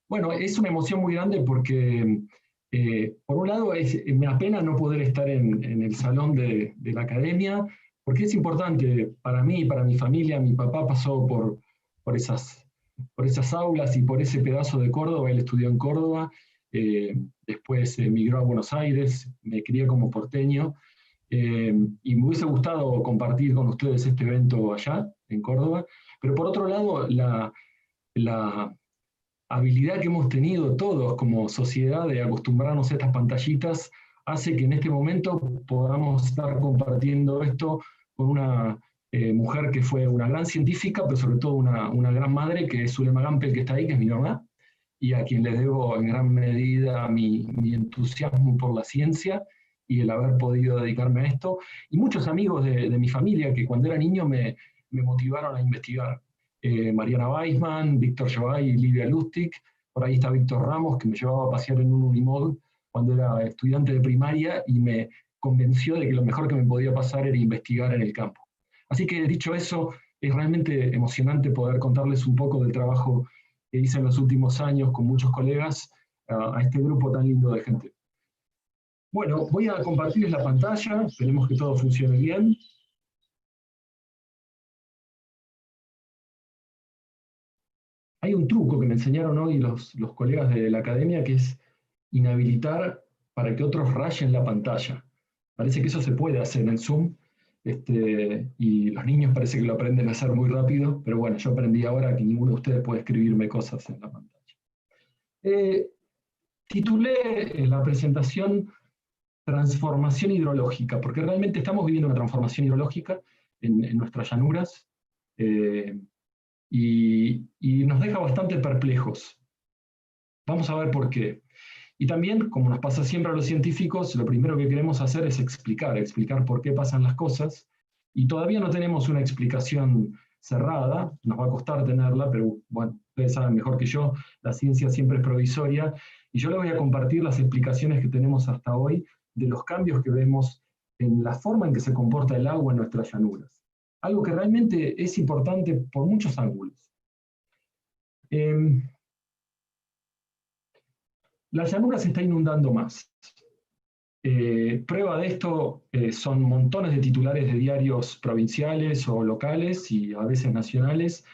Bueno, es una emoción muy grande porque, por un lado, me apena no poder estar en el salón de la academia, porque es importante para mí y para mi familia. Mi papá pasó por esas aulas y por ese pedazo de Córdoba. Él estudió en Córdoba, después emigró a Buenos Aires, me crié como porteño, y me hubiese gustado compartir con ustedes este evento allá, en Córdoba. Pero por otro lado, la habilidad que hemos tenido todos como sociedad de acostumbrarnos a estas pantallitas hace que en este momento podamos estar compartiendo esto con una mujer que fue una gran científica, pero sobre todo una gran madre, que es Zulema Gampel, que está ahí, que es mi mamá, y a quien le debo en gran medida mi entusiasmo por la ciencia y el haber podido dedicarme a esto, y muchos amigos de mi familia que cuando era niño me motivaron a investigar. Mariana Weisman, Víctor Jovay y Livia Lustig. Por ahí está Víctor Ramos, que me llevaba a pasear en un Unimog cuando era estudiante de primaria y me convenció de que lo mejor que me podía pasar era investigar en el campo. Así que dicho eso, es realmente emocionante poder contarles un poco del trabajo que hice en los últimos años con muchos colegas a este grupo tan lindo de gente. Bueno, voy a compartirles la pantalla, esperemos que todo funcione bien. Hay un truco que me enseñaron hoy los colegas de la academia, que es inhabilitar para que otros rayen la pantalla. Parece que eso se puede hacer en Zoom, y los niños parece que lo aprenden a hacer muy rápido, pero bueno, yo aprendí ahora que ninguno de ustedes puede escribirme cosas en la pantalla. Titulé la presentación Transformación hidrológica, porque realmente estamos viviendo una transformación hidrológica en nuestras llanuras, y nos deja bastante perplejos. Vamos a ver por qué. Y también, como nos pasa siempre a los científicos, lo primero que queremos hacer es explicar por qué pasan las cosas, y todavía no tenemos una explicación cerrada, nos va a costar tenerla, pero bueno, ustedes saben mejor que yo, la ciencia siempre es provisoria, y yo les voy a compartir las explicaciones que tenemos hasta hoy de los cambios que vemos en la forma en que se comporta el agua en nuestras llanuras. Algo que realmente es importante por muchos ángulos. La llanura se está inundando más. Prueba de esto son montones de titulares de diarios provinciales o locales y a veces nacionales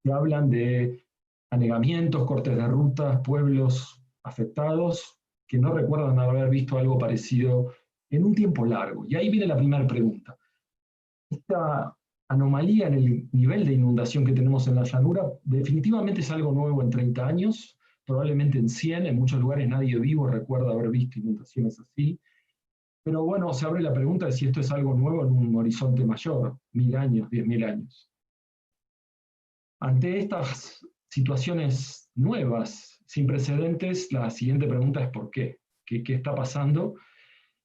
que hablan de anegamientos, cortes de rutas, pueblos afectados que no recuerdan haber visto algo parecido en un tiempo largo. Y ahí viene la primera pregunta. Esta anomalía en el nivel de inundación que tenemos en la llanura definitivamente es algo nuevo en 30 años, probablemente en 100, en muchos lugares nadie vivo recuerda haber visto inundaciones así. Pero bueno, se abre la pregunta de si esto es algo nuevo en un horizonte mayor, 1000 años, 10.000 años. Ante estas situaciones nuevas, sin precedentes, la siguiente pregunta es ¿por qué? ¿Qué está pasando?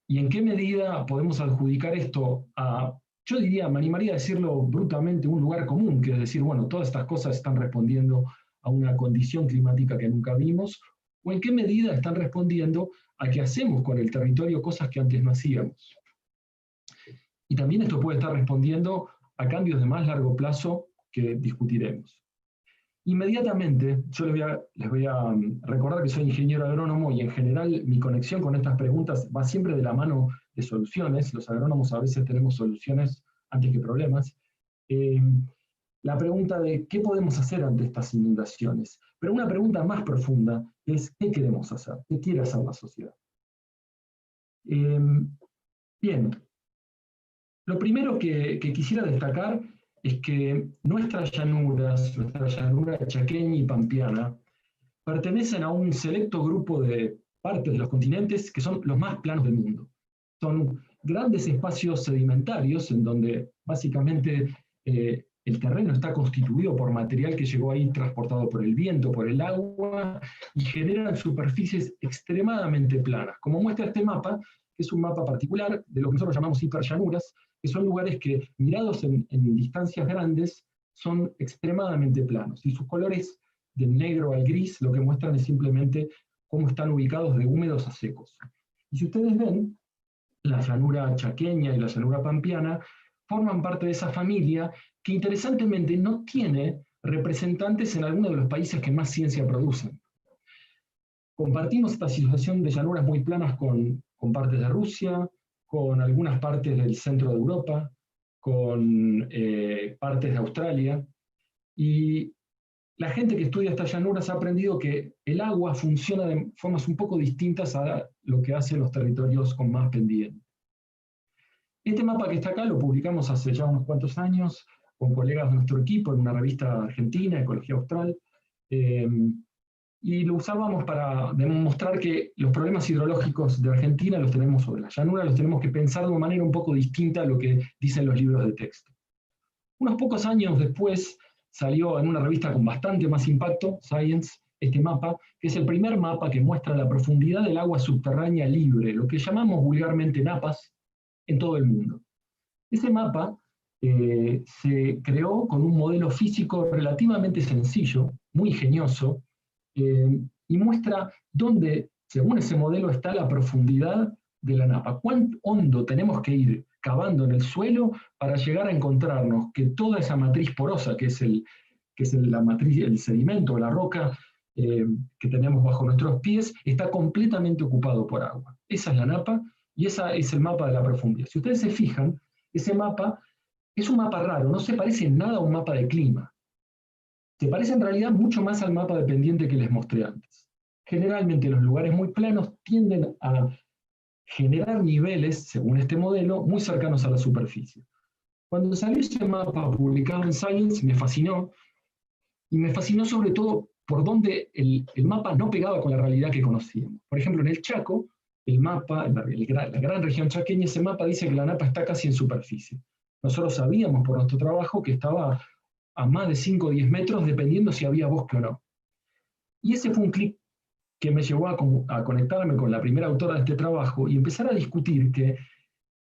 ¿Y en qué medida podemos adjudicar esto a, yo diría, me animaría a decirlo brutalmente, un lugar común, que es decir, bueno, todas estas cosas están respondiendo a una condición climática que nunca vimos, o en qué medida están respondiendo a que hacemos con el territorio cosas que antes no hacíamos? Y también esto puede estar respondiendo a cambios de más largo plazo que discutiremos. Inmediatamente, yo les voy a recordar que soy ingeniero agrónomo y en general mi conexión con estas preguntas va siempre de la mano de soluciones. Los agrónomos a veces tenemos soluciones antes que problemas. La pregunta de qué podemos hacer ante estas inundaciones. Pero una pregunta más profunda es ¿qué queremos hacer? ¿Qué quiere hacer la sociedad? Bien, lo primero que quisiera destacar es que nuestras llanuras, nuestra llanura chaqueña y pampeana, pertenecen a un selecto grupo de partes de los continentes que son los más planos del mundo. Son grandes espacios sedimentarios en donde básicamente el terreno está constituido por material que llegó ahí transportado por el viento, por el agua, y generan superficies extremadamente planas. Como muestra este mapa, que es un mapa particular de lo que nosotros llamamos hiperllanuras, que son lugares que, mirados en distancias grandes, son extremadamente planos, y sus colores del negro al gris lo que muestran es simplemente cómo están ubicados de húmedos a secos. Y si ustedes ven, la llanura chaqueña y la llanura pampeana forman parte de esa familia que interesantemente no tiene representantes en algunos de los países que más ciencia producen. Compartimos esta situación de llanuras muy planas con partes de Rusia, con algunas partes del centro de Europa, con partes de Australia, y la gente que estudia estas llanuras ha aprendido que el agua funciona de formas un poco distintas a lo que hacen los territorios con más pendiente. Este mapa que está acá lo publicamos hace ya unos cuantos años con colegas de nuestro equipo en una revista argentina, Ecología Austral, y lo usábamos para demostrar que los problemas hidrológicos de Argentina los tenemos, o de la llanura, los tenemos que pensar de una manera un poco distinta a lo que dicen los libros de texto. Unos pocos años después salió en una revista con bastante más impacto, Science, este mapa, que es el primer mapa que muestra la profundidad del agua subterránea libre, lo que llamamos vulgarmente napas, en todo el mundo. Ese mapa se creó con un modelo físico relativamente sencillo, muy ingenioso, y muestra dónde, según ese modelo, está la profundidad de la napa. ¿Cuán hondo tenemos que ir cavando en el suelo para llegar a encontrarnos que toda esa matriz porosa, que es la matriz, el sedimento, la roca que tenemos bajo nuestros pies, está completamente ocupado por agua? Esa es la napa, y ese es el mapa de la profundidad. Si ustedes se fijan, ese mapa es un mapa raro, no se parece en nada a un mapa de clima. Se parece en realidad mucho más al mapa de pendiente que les mostré antes. Generalmente los lugares muy planos tienden a generar niveles, según este modelo, muy cercanos a la superficie. Cuando salió ese mapa publicado en Science me fascinó, y me fascinó sobre todo por donde el mapa no pegaba con la realidad que conocíamos. Por ejemplo, en el Chaco, el mapa, la gran región chaqueña, ese mapa dice que la napa está casi en superficie. Nosotros sabíamos por nuestro trabajo que estaba a más de 5 o 10 metros, dependiendo si había bosque o no. Y ese fue un clic que me llevó a conectarme con la primera autora de este trabajo y empezar a discutir que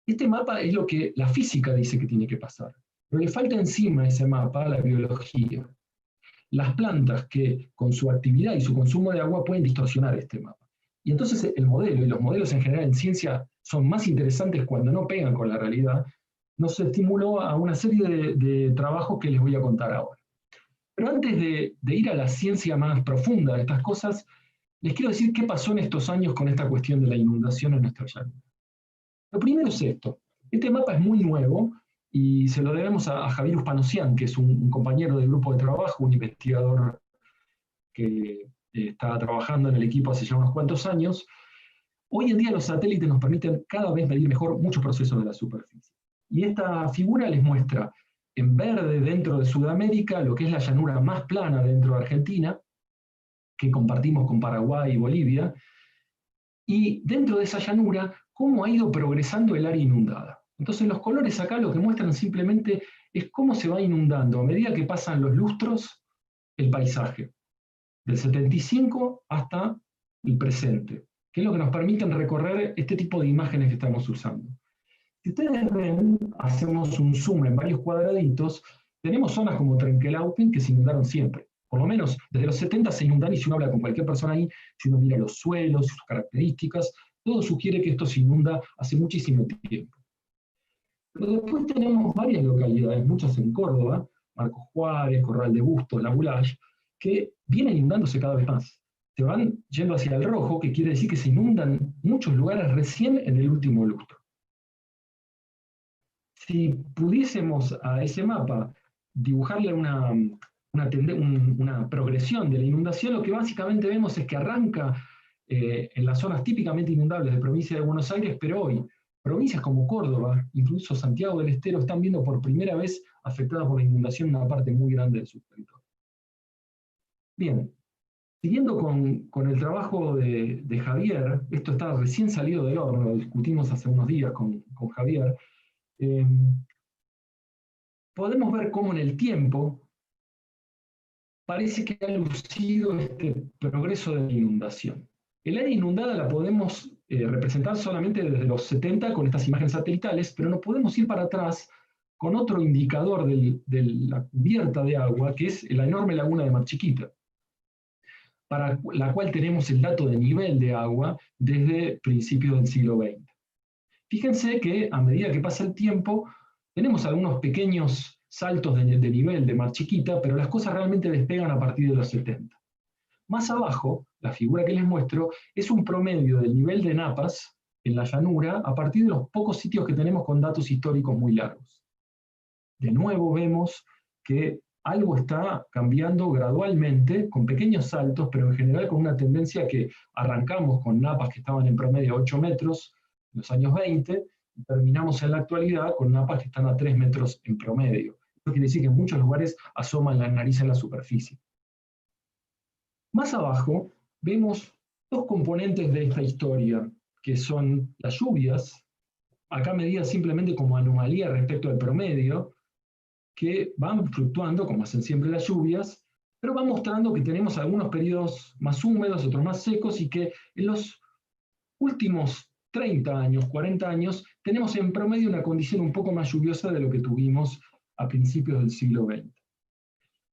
este mapa es lo que la física dice que tiene que pasar. Pero le falta encima a ese mapa la biología. Las plantas que con su actividad y su consumo de agua pueden distorsionar este mapa. Y entonces el modelo, y los modelos en general en ciencia son más interesantes cuando no pegan con la realidad, nos estimuló a una serie de trabajos que les voy a contar ahora. Pero antes de ir a la ciencia más profunda de estas cosas, les quiero decir qué pasó en estos años con esta cuestión de la inundación en nuestra llanura. Lo primero es esto. Este mapa es muy nuevo y se lo debemos a Javier Uspanocian, que es un compañero del grupo de trabajo, un investigador que está trabajando en el equipo hace ya unos cuantos años. Hoy en día los satélites nos permiten cada vez medir mejor muchos procesos de la superficie. Y esta figura les muestra en verde dentro de Sudamérica lo que es la llanura más plana dentro de Argentina, que compartimos con Paraguay y Bolivia, y dentro de esa llanura cómo ha ido progresando el área inundada. Entonces los colores acá lo que muestran simplemente es cómo se va inundando a medida que pasan los lustros el paisaje, del 75 hasta el presente, que es lo que nos permiten recorrer este tipo de imágenes que estamos usando. Si ustedes ven, hacemos un zoom en varios cuadraditos, tenemos zonas como Trenquelauquen que se inundaron siempre. Por lo menos desde los 70 se inundan, y si uno habla con cualquier persona ahí, si uno mira los suelos, sus características, todo sugiere que esto se inunda hace muchísimo tiempo. Pero después tenemos varias localidades, muchas en Córdoba, Marcos Juárez, Corral de Bustos, La Boulage, que vienen inundándose cada vez más. Se van yendo hacia el rojo, que quiere decir que se inundan muchos lugares recién en el último lustro. Si pudiésemos a ese mapa dibujarle una progresión de la inundación, lo que básicamente vemos es que arranca en las zonas típicamente inundables de provincia de Buenos Aires, pero hoy provincias como Córdoba, incluso Santiago del Estero, están viendo por primera vez afectada por la inundación una parte muy grande de su territorio. Bien, siguiendo con el trabajo de Javier, esto está recién salido del horno, lo discutimos hace unos días con Javier, podemos ver cómo en el tiempo parece que ha lucido este progreso de la inundación. El área inundada la podemos representar solamente desde los 70 con estas imágenes satelitales, pero no podemos ir para atrás con otro indicador de la cubierta de agua, que es la enorme laguna de Mar Chiquita. para la cual tenemos el dato de nivel de agua desde principios del siglo XX. Fíjense que a medida que pasa el tiempo, tenemos algunos pequeños saltos de nivel de mar chiquita, pero las cosas realmente despegan a partir de los 70. Más abajo, la figura que les muestro es un promedio del nivel de napas en la llanura a partir de los pocos sitios que tenemos con datos históricos muy largos. De nuevo vemos que algo está cambiando gradualmente, con pequeños saltos, pero en general con una tendencia que arrancamos con napas que estaban en promedio a 8 metros en los años 20, y terminamos en la actualidad con napas que están a 3 metros en promedio. Esto quiere decir que en muchos lugares asoman la nariz en la superficie. Más abajo vemos dos componentes de esta historia, que son las lluvias, acá medidas simplemente como anomalía respecto al promedio, que van fluctuando, como hacen siempre las lluvias, pero van mostrando que tenemos algunos periodos más húmedos, otros más secos, y que en los últimos 30 años, 40 años, tenemos en promedio una condición un poco más lluviosa de lo que tuvimos a principios del siglo XX.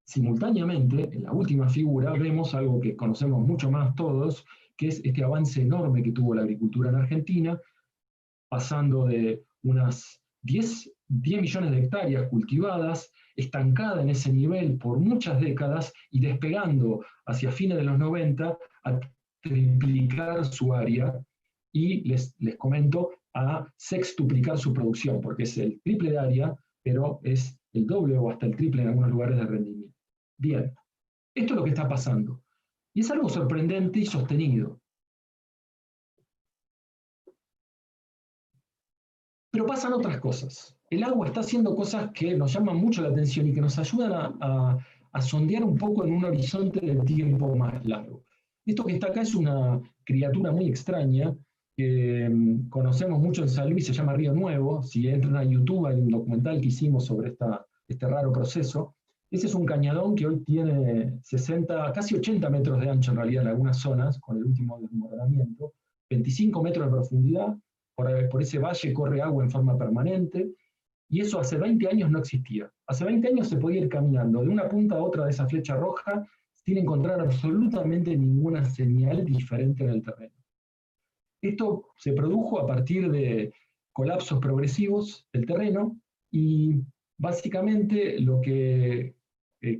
Simultáneamente, en la última figura, vemos algo que conocemos mucho más todos, que es este avance enorme que tuvo la agricultura en Argentina, pasando de unas 10 millones de hectáreas cultivadas, estancada en ese nivel por muchas décadas y despegando hacia fines de los 90 a triplicar su área y les comento a sextuplicar su producción, porque es el triple de área, pero es el doble o hasta el triple en algunos lugares de rendimiento. Bien, esto es lo que está pasando. Y es algo sorprendente y sostenido. Pero pasan otras cosas. El agua está haciendo cosas que nos llaman mucho la atención y que nos ayudan a sondear un poco en un horizonte de tiempo más largo. Esto que está acá es una criatura muy extraña que conocemos mucho en San Luis, se llama Río Nuevo. Si entran a YouTube hay un documental que hicimos sobre este raro proceso. Ese es un cañadón que hoy tiene 60, casi 80 metros de ancho en realidad en algunas zonas, con el último desmoronamiento, 25 metros de profundidad. Por ese valle corre agua en forma permanente, y eso hace 20 años no existía. Hace 20 años se podía ir caminando de una punta a otra de esa flecha roja sin encontrar absolutamente ninguna señal diferente en el terreno. Esto se produjo a partir de colapsos progresivos del terreno, y básicamente lo que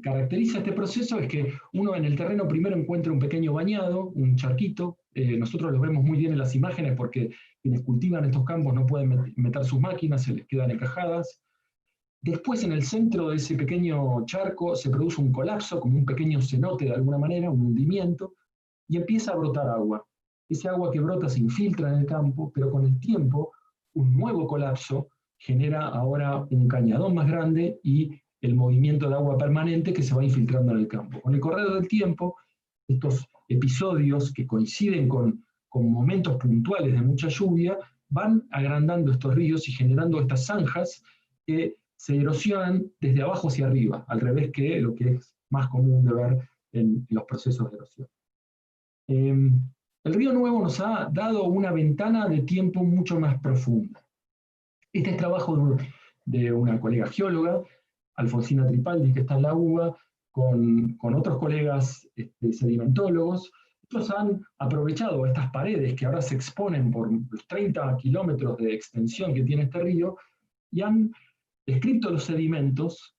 caracteriza este proceso es que uno en el terreno primero encuentra un pequeño bañado, un charquito. Nosotros los vemos muy bien en las imágenes porque quienes cultivan estos campos no pueden meter sus máquinas, se les quedan encajadas. Después, en el centro de ese pequeño charco se produce un colapso, como un pequeño cenote de alguna manera, un hundimiento, y empieza a brotar agua. Ese agua que brota se infiltra en el campo, pero con el tiempo un nuevo colapso genera ahora un cañadón más grande y el movimiento de agua permanente que se va infiltrando en el campo. Con el correr del tiempo, estos episodios que coinciden con momentos puntuales de mucha lluvia van agrandando estos ríos y generando estas zanjas que se erosionan desde abajo hacia arriba, al revés que lo que es más común de ver en los procesos de erosión. El Río Nuevo nos ha dado una ventana de tiempo mucho más profunda. Este es trabajo de una colega geóloga, Alfonsina Tripaldi, que está en la UBA, con otros colegas sedimentólogos. Ellos han aprovechado estas paredes que ahora se exponen por los 30 kilómetros de extensión que tiene este río y han descrito los sedimentos,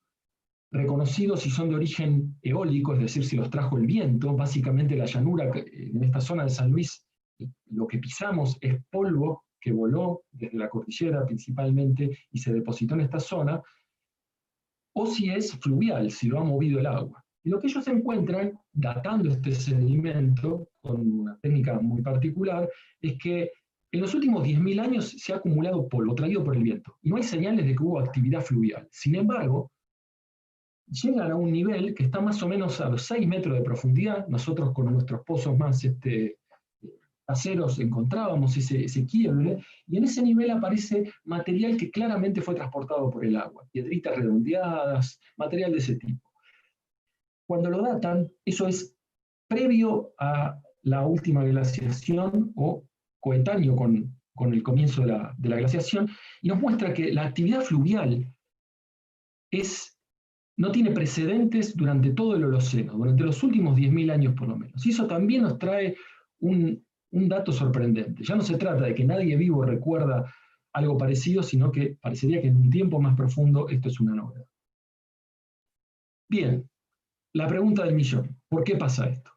reconocido si son de origen eólico, es decir, si los trajo el viento. Básicamente la llanura en esta zona de San Luis, lo que pisamos es polvo que voló desde la cordillera principalmente y se depositó en esta zona, o si es fluvial, si lo ha movido el agua. Y lo que ellos encuentran, datando este sedimento con una técnica muy particular, es que en los últimos 10.000 años se ha acumulado polvo traído por el viento, y no hay señales de que hubo actividad fluvial. Sin embargo, llegan a un nivel que está más o menos a los 6 metros de profundidad. Nosotros con nuestros pozos más caseros encontrábamos ese quiebre, y en ese nivel aparece material que claramente fue transportado por el agua, piedritas redondeadas, material de ese tipo. Cuando lo datan, eso es previo a la última glaciación o coetáneo con el comienzo de la glaciación, y nos muestra que la actividad fluvial es no tiene precedentes durante todo el Holoceno, durante los últimos 10.000 años por lo menos. Y eso también nos trae un dato sorprendente. Ya no se trata de que nadie vivo recuerda algo parecido, sino que parecería que en un tiempo más profundo esto es una novedad. Bien, la pregunta del millón, ¿por qué pasa esto?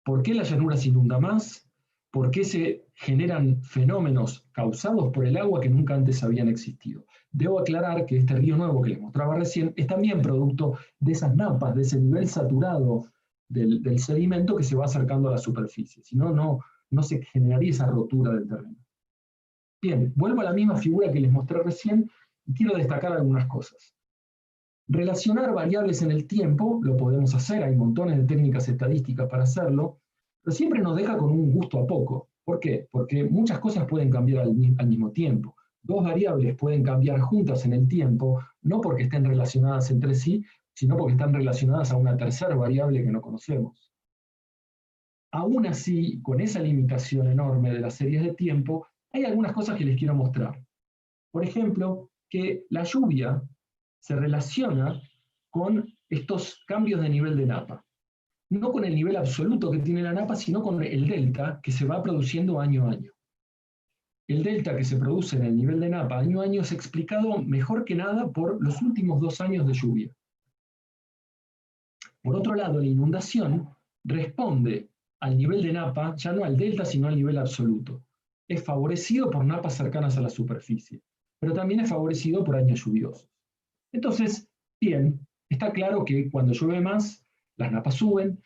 ¿Por qué la llanura se inunda más? ¿Por qué se generan fenómenos causados por el agua que nunca antes habían existido? Debo aclarar que este río nuevo que les mostraba recién es también producto de esas napas, de ese nivel saturado del sedimento que se va acercando a la superficie. Si no, no se generaría esa rotura del terreno. Bien, vuelvo a la misma figura que les mostré recién y quiero destacar algunas cosas. Relacionar variables en el tiempo, lo podemos hacer, hay montones de técnicas estadísticas para hacerlo, pero siempre nos deja con un gusto a poco. ¿Por qué? Porque muchas cosas pueden cambiar al mismo tiempo. Dos variables pueden cambiar juntas en el tiempo, no porque estén relacionadas entre sí, sino porque están relacionadas a una tercera variable que no conocemos. Aún así, con esa limitación enorme de las series de tiempo, hay algunas cosas que les quiero mostrar. Por ejemplo, que la lluvia se relaciona con estos cambios de nivel de napa. No con el nivel absoluto que tiene la napa, sino con el delta que se va produciendo año a año. El delta que se produce en el nivel de napa año a año es explicado mejor que nada por los últimos 2 años de lluvia. Por otro lado, la inundación responde al nivel de napa, ya no al delta, sino al nivel absoluto. Es favorecido por napas cercanas a la superficie, pero también es favorecido por años lluviosos. Entonces, bien, está claro que cuando llueve más, las napas suben.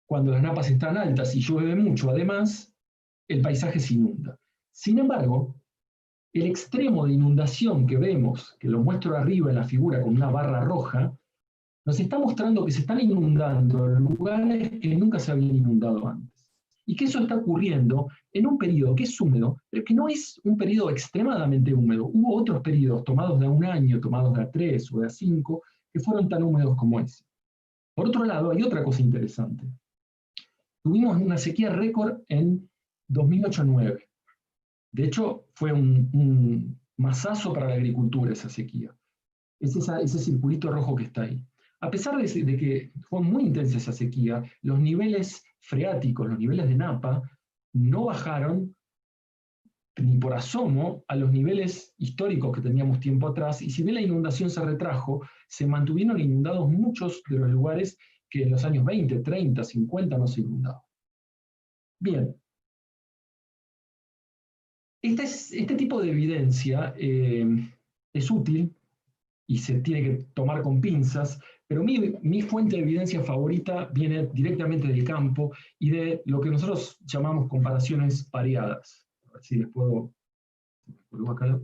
Cuando las napas están altas y llueve mucho, además, el paisaje se inunda. Sin embargo, el extremo de inundación que vemos, que lo muestro arriba en la figura con una barra roja, nos está mostrando que se están inundando lugares que nunca se habían inundado antes. Y que eso está ocurriendo en un periodo que es húmedo, pero que no es un periodo extremadamente húmedo. Hubo otros periodos tomados de a 1 año, tomados de a 3 o de a 5, que fueron tan húmedos como ese. Por otro lado, hay otra cosa interesante. Tuvimos una sequía récord en 2008-9. De hecho, fue un masazo para la agricultura esa sequía. Es ese circulito rojo que está ahí. A pesar de que fue muy intensa esa sequía, los niveles freáticos, los niveles de napa, no bajaron ni por asomo a los niveles históricos que teníamos tiempo atrás, y si bien la inundación se retrajo, se mantuvieron inundados muchos de los lugares que en los años 20, 30, 50 no se inundaban. Bien. Este tipo de evidencia es útil y se tiene que tomar con pinzas, pero mi fuente de evidencia favorita viene directamente del campo y de lo que nosotros llamamos comparaciones pareadas. A ver si les puedo...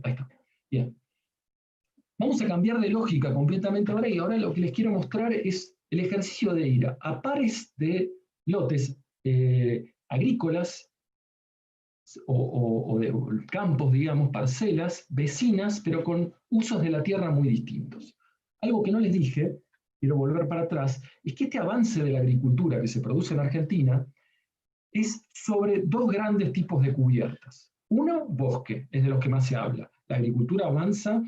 Ahí está. Bien. Vamos a cambiar de lógica completamente ahora, y ahora lo que les quiero mostrar es el ejercicio de ir a pares de lotes agrícolas o de campos, digamos, parcelas vecinas, pero con usos de la tierra muy distintos. Algo que no les dije, quiero volver para atrás, es que este avance de la agricultura que se produce en Argentina es sobre 2 grandes tipos de cubiertas. Uno, bosque, es de los que más se habla. La agricultura avanza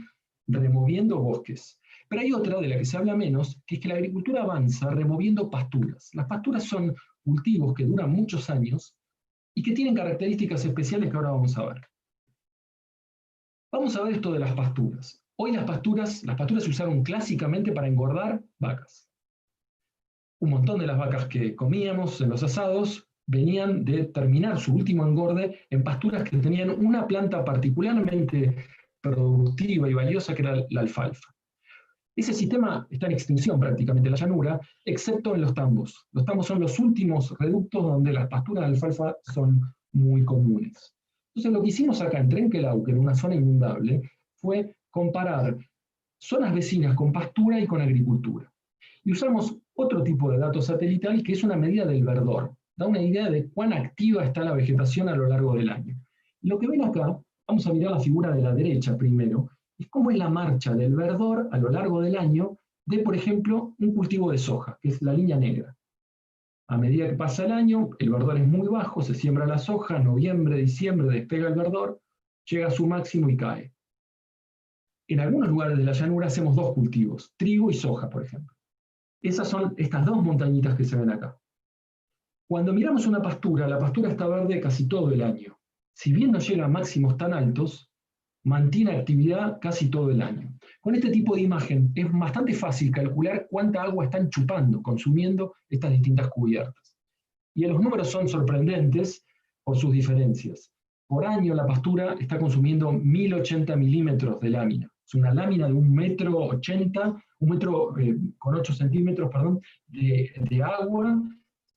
removiendo bosques. Pero hay otra de la que se habla menos, que es que la agricultura avanza removiendo pasturas. Las pasturas son cultivos que duran muchos años y que tienen características especiales que ahora vamos a ver. Vamos a ver esto de las pasturas. Hoy las pasturas se usaron clásicamente para engordar vacas. Un montón de las vacas que comíamos en los asados venían de terminar su último engorde en pasturas que tenían una planta particularmente productiva y valiosa, que era la alfalfa. Ese sistema está en extinción prácticamente en la llanura, excepto en los tambos. Los tambos son los últimos reductos donde las pasturas de alfalfa son muy comunes. Entonces lo que hicimos acá en Trenquelauquen, en una zona inundable, fue comparar zonas vecinas con pastura y con agricultura. Y usamos otro tipo de dato satelital que es una medida del verdor. Da una idea de cuán activa está la vegetación a lo largo del año. Y lo que ven acá, vamos a mirar la figura de la derecha primero, es cómo es la marcha del verdor a lo largo del año de, por ejemplo, un cultivo de soja, que es la línea negra. A medida que pasa el año, el verdor es muy bajo, se siembra la soja, noviembre, diciembre despega el verdor, llega a su máximo y cae. En algunos lugares de la llanura hacemos dos cultivos, trigo y soja, por ejemplo. Esas son estas dos montañitas que se ven acá. Cuando miramos una pastura, la pastura está verde casi todo el año. Si bien no llega a máximos tan altos, mantiene actividad casi todo el año. Con este tipo de imagen es bastante fácil calcular cuánta agua están chupando, consumiendo estas distintas cubiertas. Y los números son sorprendentes por sus diferencias. Por año la pastura está consumiendo 1080 milímetros de lámina. Es una lámina de 1,80 m, 1 m con 8 centímetros, perdón, de agua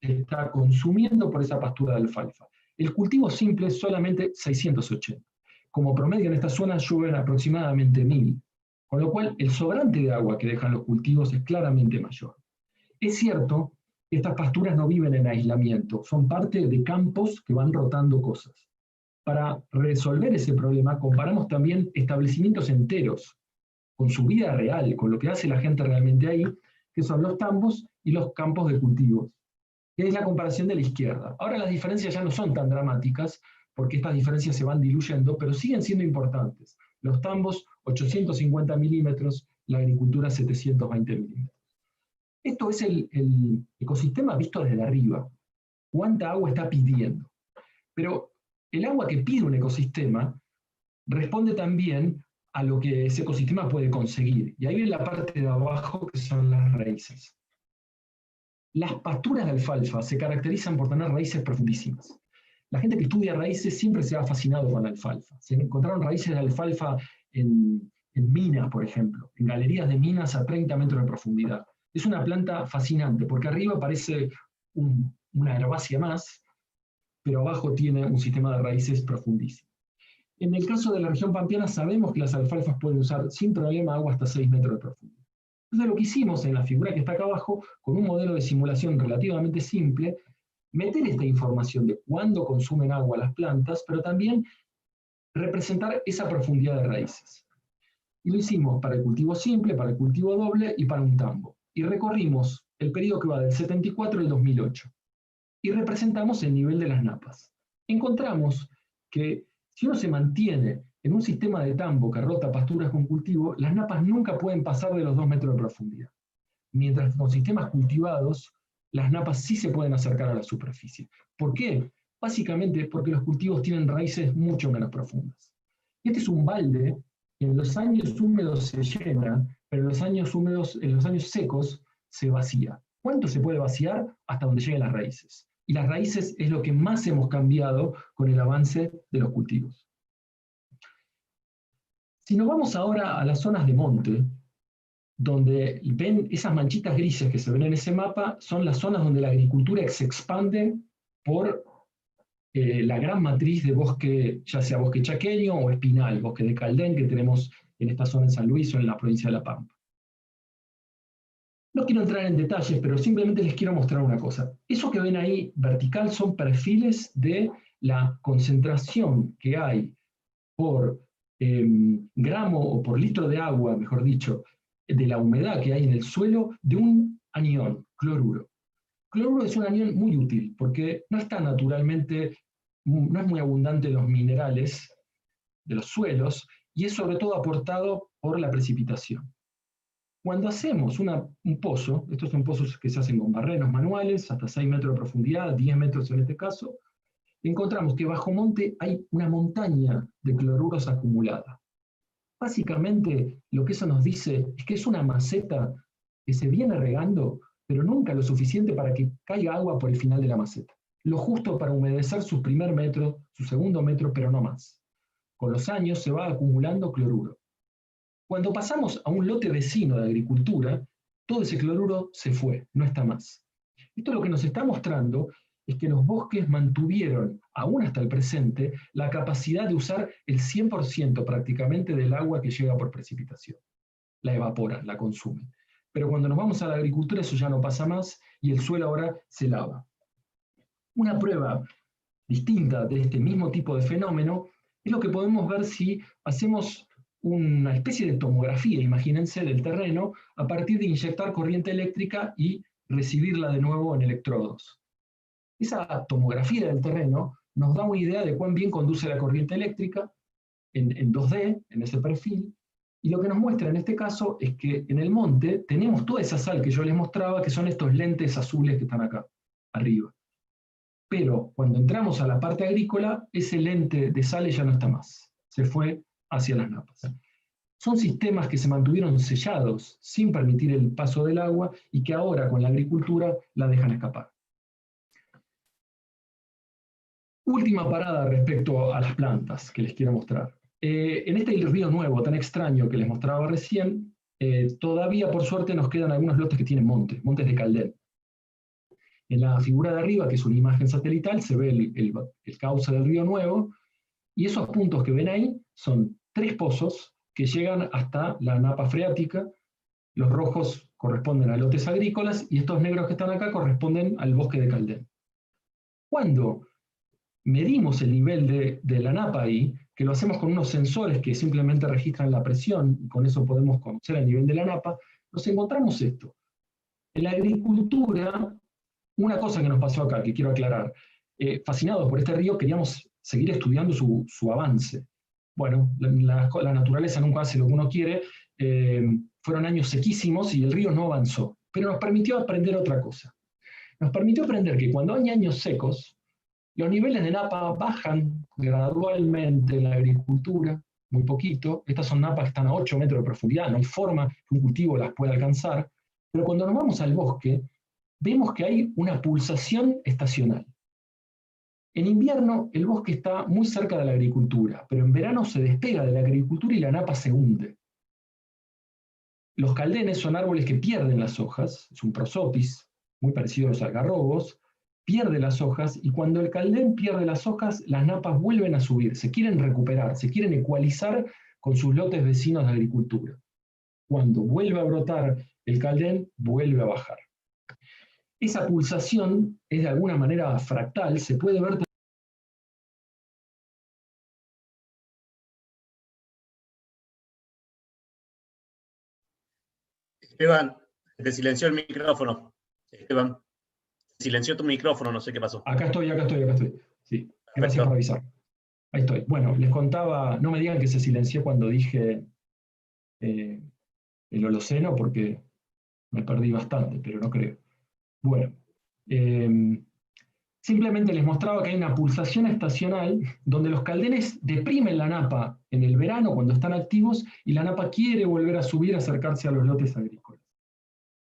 se está consumiendo por esa pastura de alfalfa. El cultivo simple es solamente 680. Como promedio en esta zona llueven aproximadamente 1000, con lo cual el sobrante de agua que dejan los cultivos es claramente mayor. Es cierto que estas pasturas no viven en aislamiento, son parte de campos que van rotando cosas. Para resolver ese problema comparamos también establecimientos enteros, con su vida real, con lo que hace la gente realmente ahí, que son los tambos y los campos de cultivos. Es la comparación de la izquierda. Ahora las diferencias ya no son tan dramáticas, porque estas diferencias se van diluyendo, pero siguen siendo importantes. Los tambos, 850 milímetros, la agricultura, 720 milímetros. Esto es el ecosistema visto desde arriba. ¿Cuánta agua está pidiendo? Pero el agua que pide un ecosistema responde también a lo que ese ecosistema puede conseguir. Y ahí viene la parte de abajo, que son las raíces. Las pasturas de alfalfa se caracterizan por tener raíces profundísimas. La gente que estudia raíces siempre se ha fascinado con la alfalfa. Se encontraron raíces de alfalfa en minas, por ejemplo, en galerías de minas a 30 metros de profundidad. Es una planta fascinante, porque arriba parece una herbácea más, pero abajo tiene un sistema de raíces profundísimo. En el caso de la región pampeana sabemos que las alfalfas pueden usar sin problema agua hasta 6 metros de profundidad. Entonces lo que hicimos en la figura que está acá abajo, con un modelo de simulación relativamente simple, meter esta información de cuándo consumen agua las plantas, pero también representar esa profundidad de raíces. Y lo hicimos para el cultivo simple, para el cultivo doble y para un tambo. Y recorrimos el periodo que va del 74 al 2008. Y representamos el nivel de las napas. Encontramos que si uno se mantiene en un sistema de tambo que rota pasturas con cultivo, las napas nunca pueden pasar de los 2 metros de profundidad. Mientras con sistemas cultivados, las napas sí se pueden acercar a la superficie. ¿Por qué? Básicamente porque los cultivos tienen raíces mucho menos profundas. Este es un balde que en los años húmedos se llena, pero en los años secos se vacía. ¿Cuánto se puede vaciar? Hasta donde lleguen las raíces. Y las raíces es lo que más hemos cambiado con el avance de los cultivos. Si nos vamos ahora a las zonas de monte, donde ven esas manchitas grises que se ven en ese mapa, son las zonas donde la agricultura se expande por la gran matriz de bosque, ya sea bosque chaqueño o espinal, bosque de Caldén, que tenemos en esta zona en San Luis o en la provincia de La Pampa. No quiero entrar en detalles, pero simplemente les quiero mostrar una cosa. Eso que ven ahí vertical son perfiles de la concentración que hay por gramo o por litro de agua, mejor dicho, de la humedad que hay en el suelo de un anión, cloruro. Cloruro es un anión muy útil porque no está naturalmente, no es muy abundante en los minerales de los suelos y es sobre todo aportado por la precipitación. Cuando hacemos un pozo, estos son pozos que se hacen con barrenos manuales, hasta 6 metros de profundidad, 10 metros en este caso, encontramos que bajo monte hay una montaña de cloruros acumulada. Básicamente, lo que eso nos dice es que es una maceta que se viene regando, pero nunca lo suficiente para que caiga agua por el final de la maceta. Lo justo para humedecer su primer metro, su segundo metro, pero no más. Con los años se va acumulando cloruro. Cuando pasamos a un lote vecino de agricultura, todo ese cloruro se fue, no está más. Esto lo que nos está mostrando es que los bosques mantuvieron, aún hasta el presente, la capacidad de usar el 100% prácticamente del agua que llega por precipitación. La evaporan, la consumen. Pero cuando nos vamos a la agricultura eso ya no pasa más y el suelo ahora se lava. Una prueba distinta de este mismo tipo de fenómeno es lo que podemos ver si hacemos una especie de tomografía, imagínense, del terreno, a partir de inyectar corriente eléctrica y recibirla de nuevo en electrodos. Esa tomografía del terreno nos da una idea de cuán bien conduce la corriente eléctrica en 2D, en ese perfil, Y lo que nos muestra en este caso es que en el monte tenemos toda esa sal que yo les mostraba, que son estos lentes azules que están acá, arriba. Pero cuando entramos a la parte agrícola, ese lente de sales ya no está más. Se fue hacia las napas. Son sistemas que se mantuvieron sellados, sin permitir el paso del agua, y que ahora con la agricultura la dejan escapar. Última parada respecto a las plantas que les quiero mostrar. En este río nuevo, tan extraño que les mostraba recién, todavía por suerte nos quedan algunos lotes que tienen montes de caldén. En la figura de arriba, que es una imagen satelital, se ve el cauce del río Nuevo, y esos puntos que ven ahí son 3 pozos que llegan hasta la napa freática. Los rojos corresponden a lotes agrícolas, y estos negros que están acá corresponden al bosque de caldén. Cuando medimos el nivel de la napa ahí, que lo hacemos con unos sensores que simplemente registran la presión, y con eso podemos conocer el nivel de la napa, nos encontramos esto. En la agricultura, una cosa que nos pasó acá, que quiero aclarar, fascinados por este río, queríamos seguir estudiando su avance. Bueno, la naturaleza nunca hace lo que uno quiere, fueron años sequísimos y el río no avanzó, pero nos permitió aprender otra cosa. Nos permitió aprender que cuando hay años secos, los niveles de napa bajan gradualmente en la agricultura, muy poquito. Estas son napas que están a 8 metros de profundidad, no hay forma que un cultivo las pueda alcanzar. Pero cuando nos vamos al bosque, vemos que hay una pulsación estacional. En invierno, el bosque está muy cerca de la agricultura, pero en verano se despega de la agricultura y la napa se hunde. Los caldenes son árboles que pierden las hojas, es un prosopis, muy parecido a los algarrobos, pierde las hojas, y cuando el caldén pierde las hojas, las napas vuelven a subir, se quieren recuperar, se quieren ecualizar con sus lotes vecinos de agricultura. Cuando vuelve a brotar el caldén, vuelve a bajar. Esa pulsación es de alguna manera fractal, se puede ver. Esteban, te silenció el micrófono. Esteban, silenció tu micrófono, no sé qué pasó. Acá estoy. Sí, gracias por avisar. Ahí estoy. Bueno, les contaba, no me digan que se silenció cuando dije el Holoceno, porque me perdí bastante, pero no creo. Bueno, simplemente les mostraba que hay una pulsación estacional donde los caldenes deprimen la napa en el verano cuando están activos, y la napa quiere volver a subir, acercarse a los lotes agrícolas.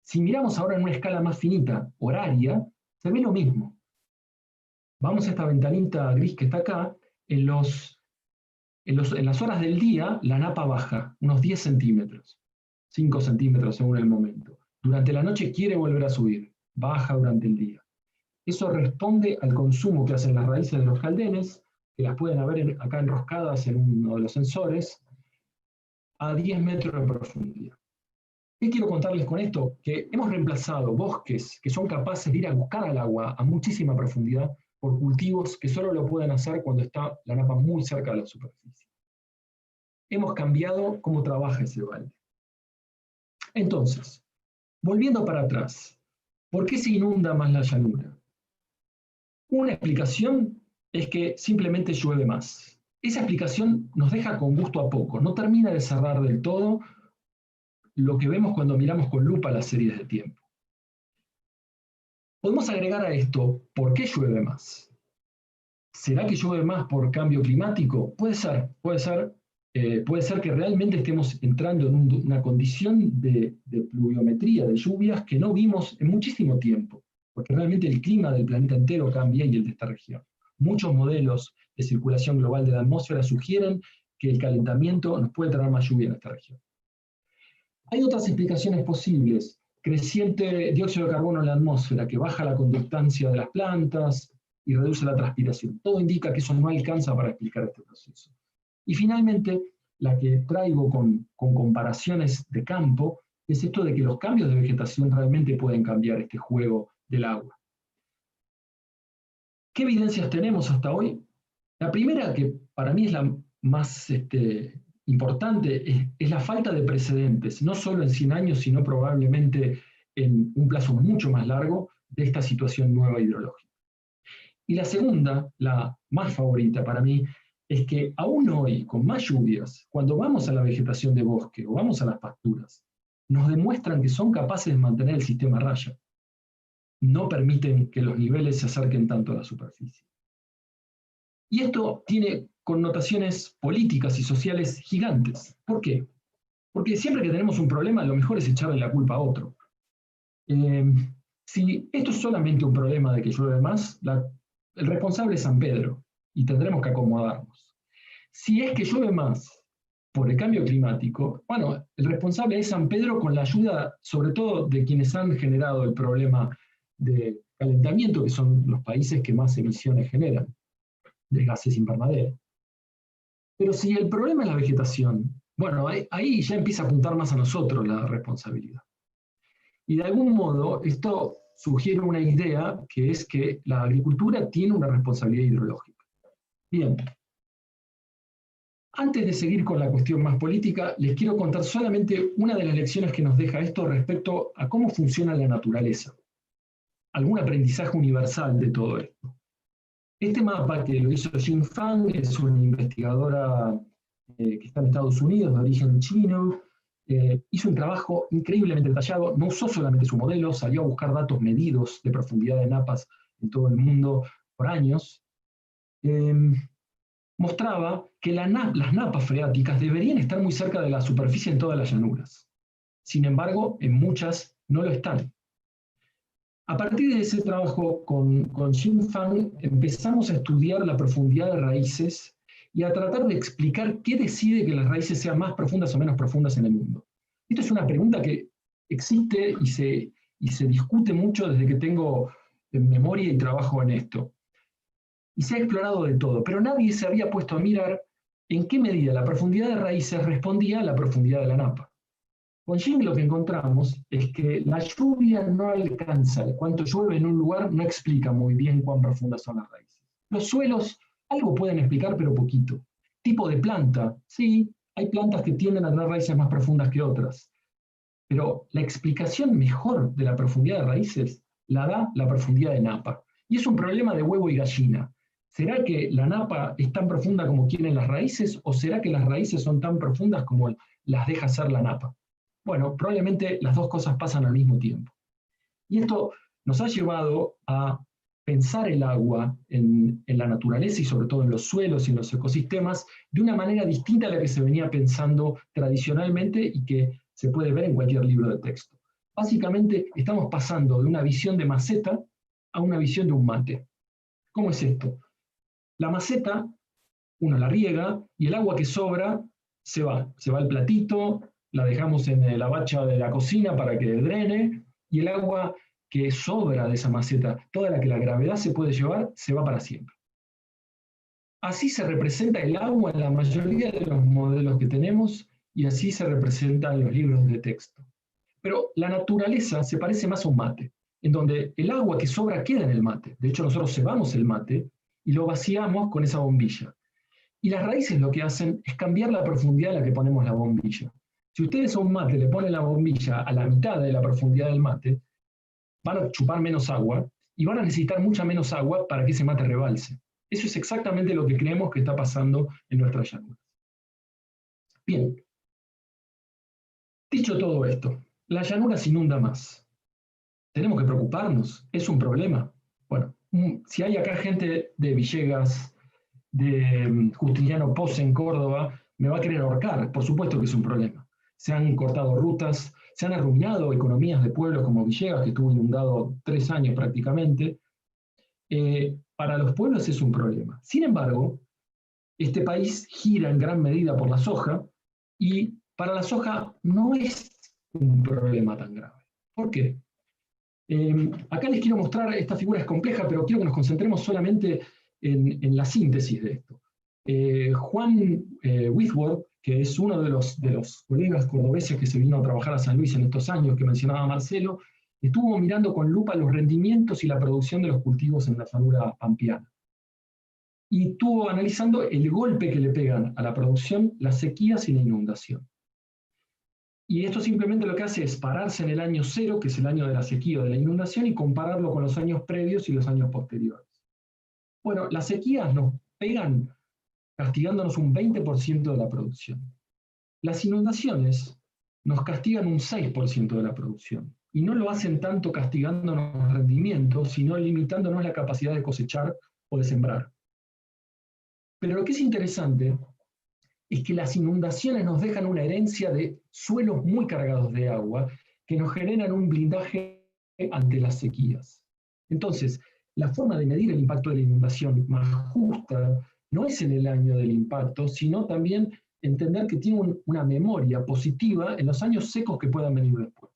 Si miramos ahora en una escala más finita, horaria, se ve lo mismo. Vamos a esta ventanita gris que está acá, en las horas del día la napa baja unos 10 centímetros, 5 centímetros según el momento. Durante la noche quiere volver a subir, baja durante el día. Eso responde al consumo que hacen las raíces de los caldenes, que las pueden ver acá enroscadas en uno de los sensores, a 10 metros de profundidad. ¿Qué quiero contarles con esto? Que hemos reemplazado bosques que son capaces de ir a buscar al agua a muchísima profundidad por cultivos que solo lo pueden hacer cuando está la napa muy cerca de la superficie. Hemos cambiado cómo trabaja ese balde. Entonces, volviendo para atrás, ¿por qué se inunda más la llanura? Una explicación es que simplemente llueve más. Esa explicación nos deja con gusto a poco, no termina de cerrar del todo lo que vemos cuando miramos con lupa las series de tiempo. Podemos agregar a esto, ¿por qué llueve más? ¿Será que llueve más por cambio climático? Puede ser que realmente estemos entrando en una condición de pluviometría, de lluvias que no vimos en muchísimo tiempo, porque realmente el clima del planeta entero cambia y el de esta región. Muchos modelos de circulación global de la atmósfera sugieren que el calentamiento nos puede traer más lluvia en esta región. Hay otras explicaciones posibles. Creciente dióxido de carbono en la atmósfera, que baja la conductancia de las plantas y reduce la transpiración. Todo indica que eso no alcanza para explicar este proceso. Y finalmente, la que traigo con comparaciones de campo, es esto de que los cambios de vegetación realmente pueden cambiar este juego del agua. ¿Qué evidencias tenemos hasta hoy? La primera, que para mí es la más importante, es la falta de precedentes, no solo en 100 años, sino probablemente en un plazo mucho más largo, de esta situación nueva hidrológica. Y la segunda, la más favorita para mí, es que aún hoy, con más lluvias, cuando vamos a la vegetación de bosque o vamos a las pasturas, nos demuestran que son capaces de mantener el sistema a raya. No permiten que los niveles se acerquen tanto a la superficie. Y esto tiene connotaciones políticas y sociales gigantes. ¿Por qué? Porque siempre que tenemos un problema, lo mejor es echarle la culpa a otro. Si esto es solamente un problema de que llueve más, el responsable es San Pedro y tendremos que acomodarnos. Si es que llueve más por el cambio climático, bueno, el responsable es San Pedro con la ayuda, sobre todo, de quienes han generado el problema de calentamiento, que son los países que más emisiones generan de gases invernadero. Pero si el problema es la vegetación, bueno, ahí ya empieza a apuntar más a nosotros la responsabilidad. Y de algún modo esto sugiere una idea que es que la agricultura tiene una responsabilidad hidrológica. Bien. Antes de seguir con la cuestión más política, les quiero contar solamente una de las lecciones que nos deja esto respecto a cómo funciona la naturaleza. Algún aprendizaje universal de todo esto. Este mapa que lo hizo Jing Fang, es una investigadora que está en Estados Unidos, de origen chino, hizo un trabajo increíblemente detallado, no usó solamente su modelo, salió a buscar datos medidos de profundidad de napas en todo el mundo por años. Mostraba que las napas freáticas deberían estar muy cerca de la superficie en todas las llanuras. Sin embargo, en muchas no lo están. A partir de ese trabajo con Jing Fang, empezamos a estudiar la profundidad de raíces y a tratar de explicar qué decide que las raíces sean más profundas o menos profundas en el mundo. Esto es una pregunta que existe y se discute mucho desde que tengo memoria y trabajo en esto. Y se ha explorado de todo, pero nadie se había puesto a mirar en qué medida la profundidad de raíces respondía a la profundidad de la napa. Con Jing lo que encontramos es que la lluvia no alcanza, cuánto llueve en un lugar no explica muy bien cuán profundas son las raíces. Los suelos algo pueden explicar, pero poquito. Tipo de planta, sí, hay plantas que tienden a tener raíces más profundas que otras, pero la explicación mejor de la profundidad de raíces la da la profundidad de napa. Y es un problema de huevo y gallina. ¿Será que la napa es tan profunda como quieren las raíces o será que las raíces son tan profundas como las deja ser la napa? Bueno, probablemente las dos cosas pasan al mismo tiempo. Y esto nos ha llevado a pensar el agua en la naturaleza y sobre todo en los suelos y en los ecosistemas de una manera distinta a la que se venía pensando tradicionalmente y que se puede ver en cualquier libro de texto. Básicamente estamos pasando de una visión de maceta a una visión de un mate. ¿Cómo es esto? La maceta, uno la riega y el agua que sobra se va al platito, la dejamos en la bacha de la cocina para que drene, y el agua que sobra de esa maceta, toda la que la gravedad se puede llevar, se va para siempre. Así se representa el agua en la mayoría de los modelos que tenemos y así se representa en los libros de texto. Pero la naturaleza se parece más a un mate, en donde el agua que sobra queda en el mate. De hecho, nosotros cebamos el mate y lo vaciamos con esa bombilla. Y las raíces lo que hacen es cambiar la profundidad a la que ponemos la bombilla. Si ustedes a un mate le ponen la bombilla a la mitad de la profundidad del mate, van a chupar menos agua y van a necesitar mucha menos agua para que ese mate rebalse. Eso es exactamente lo que creemos que está pasando en nuestras llanuras. Bien. Dicho todo esto, la llanura se inunda más. ¿Tenemos que preocuparnos? ¿Es un problema? Bueno, si hay acá gente de Villegas, de Justiniano Pose en Córdoba, me va a querer ahorcar. Por supuesto que es un problema. Se han cortado rutas, se han arruinado economías de pueblos como Villegas, que estuvo inundado 3 años prácticamente. Para los pueblos es un problema. Sin embargo, este país gira en gran medida por la soja y para la soja no es un problema tan grave. ¿Por qué? Acá les quiero mostrar, esta figura es compleja, pero quiero que nos concentremos solamente en la síntesis de esto. Juan Whitworth, que es uno de los colegas cordobeses que se vino a trabajar a San Luis en estos años que mencionaba Marcelo, estuvo mirando con lupa los rendimientos y la producción de los cultivos en la llanura pampeana. Y estuvo analizando el golpe que le pegan a la producción las sequías y la inundación. Y esto simplemente lo que hace es pararse en el año 0, que es el año de la sequía o de la inundación, y compararlo con los años previos y los años posteriores. Bueno, las sequías nos pegan castigándonos un 20% de la producción. Las inundaciones nos castigan un 6% de la producción. Y no lo hacen tanto castigándonos el rendimiento, sino limitándonos la capacidad de cosechar o de sembrar. Pero lo que es interesante es que las inundaciones nos dejan una herencia de suelos muy cargados de agua que nos generan un blindaje ante las sequías. Entonces, la forma de medir el impacto de la inundación más justa no es en el año del impacto, sino también entender que tiene una memoria positiva en los años secos que puedan venir después.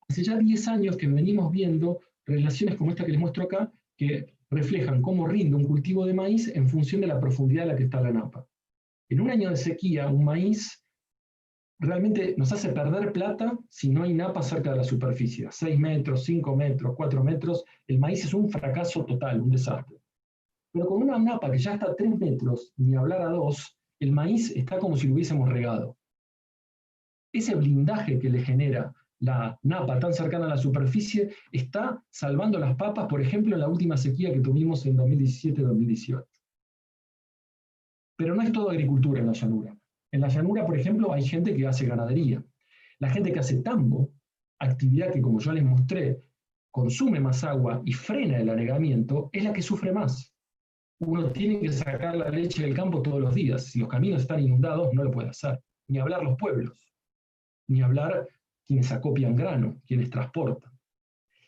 Hace ya 10 años que venimos viendo relaciones como esta que les muestro acá, que reflejan cómo rinde un cultivo de maíz en función de la profundidad a la que está la napa. En un año de sequía, un maíz realmente nos hace perder plata si no hay napa cerca de la superficie. 6 metros, 5 metros, 4 metros, el maíz es un fracaso total, un desastre. Pero con una napa que ya está a 3 metros, ni hablar a 2, el maíz está como si lo hubiésemos regado. Ese blindaje que le genera la napa tan cercana a la superficie está salvando las papas, por ejemplo, en la última sequía que tuvimos en 2017-2018. Pero no es todo agricultura en la llanura. En la llanura, por ejemplo, hay gente que hace ganadería. La gente que hace tambo, actividad que, como yo les mostré, consume más agua y frena el anegamiento, es la que sufre más. Uno tiene que sacar la leche del campo todos los días. Si los caminos están inundados, no lo puede hacer. Ni hablar los pueblos. Ni hablar quienes acopian grano, quienes transportan.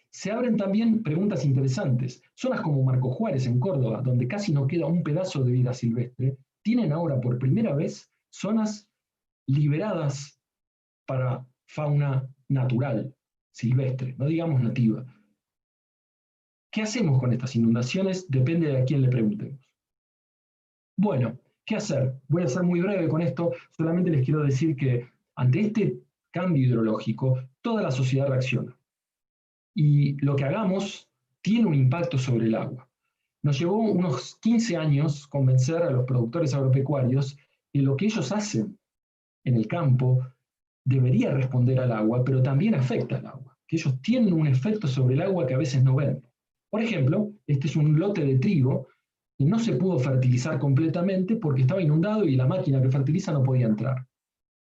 Se abren también preguntas interesantes. Zonas como Marco Juárez, en Córdoba, donde casi no queda un pedazo de vida silvestre, tienen ahora por primera vez zonas liberadas para fauna natural, silvestre, no digamos nativa. ¿Qué hacemos con estas inundaciones? Depende de a quién le preguntemos. Bueno, ¿qué hacer? Voy a ser muy breve con esto, solamente les quiero decir que ante este cambio hidrológico, toda la sociedad reacciona. Y lo que hagamos tiene un impacto sobre el agua. Nos llevó unos 15 años convencer a los productores agropecuarios que lo que ellos hacen en el campo debería responder al agua, pero también afecta al agua, que ellos tienen un efecto sobre el agua que a veces no ven. Por ejemplo, este es un lote de trigo que no se pudo fertilizar completamente porque estaba inundado y la máquina que fertiliza no podía entrar.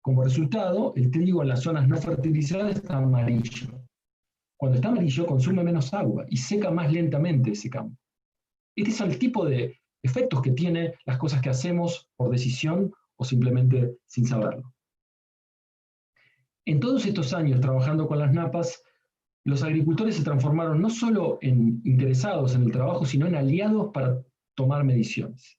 Como resultado, el trigo en las zonas no fertilizadas está amarillo. Cuando está amarillo consume menos agua y seca más lentamente ese campo. Este es el tipo de efectos que tienen las cosas que hacemos por decisión o simplemente sin saberlo. En todos estos años trabajando con las napas, los agricultores se transformaron no solo en interesados en el trabajo, sino en aliados para tomar mediciones.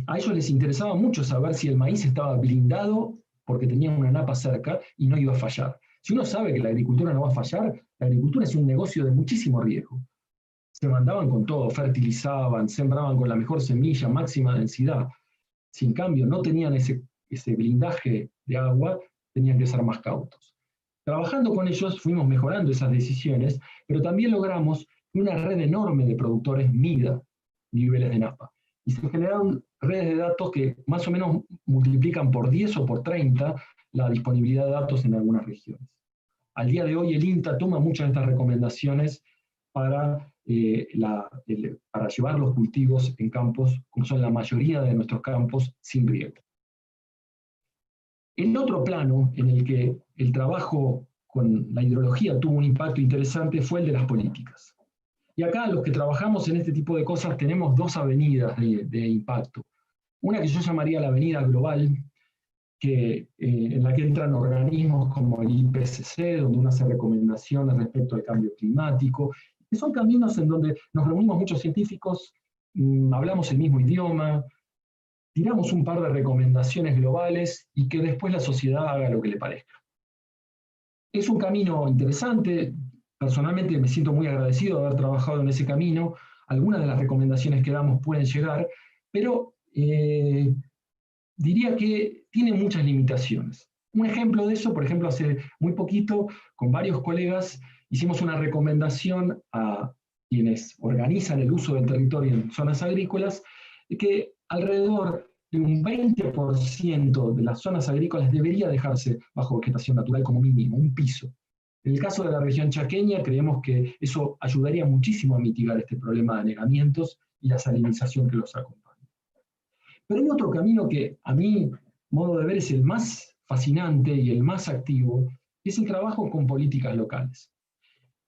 A ellos les interesaba mucho saber si el maíz estaba blindado porque tenía una napa cerca y no iba a fallar. Si uno sabe que la agricultura no va a fallar, la agricultura es un negocio de muchísimo riesgo. Se mandaban con todo, fertilizaban, sembraban con la mejor semilla, máxima densidad. Si en cambio no tenían ese blindaje de agua, tenían que ser más cautos. Trabajando con ellos fuimos mejorando esas decisiones, pero también logramos que una red enorme de productores mida niveles de napa. Y se generaron redes de datos que más o menos multiplican por 10 o por 30 la disponibilidad de datos en algunas regiones. Al día de hoy el INTA toma muchas de estas recomendaciones para llevar los cultivos en campos, como son la mayoría de nuestros campos, sin riego. El otro plano en el que el trabajo con la hidrología tuvo un impacto interesante fue el de las políticas. Y acá los que trabajamos en este tipo de cosas tenemos dos avenidas de impacto. Una que yo llamaría la avenida global, en la que entran organismos como el IPCC, donde uno hace recomendaciones respecto al cambio climático, que son caminos en donde nos reunimos muchos científicos, hablamos el mismo idioma, tiramos un par de recomendaciones globales y que después la sociedad haga lo que le parezca. Es un camino interesante, personalmente me siento muy agradecido de haber trabajado en ese camino, algunas de las recomendaciones que damos pueden llegar, pero diría que tiene muchas limitaciones. Un ejemplo de eso, por ejemplo, hace muy poquito, con varios colegas, hicimos una recomendación a quienes organizan el uso del territorio en zonas agrícolas, de que alrededor de un 20% de las zonas agrícolas debería dejarse bajo vegetación natural como mínimo, un piso. En el caso de la región chaqueña, creemos que eso ayudaría muchísimo a mitigar este problema de anegamientos y la salinización que los acompaña. Pero hay otro camino que a mi modo de ver es el más fascinante y el más activo, que es el trabajo con políticas locales.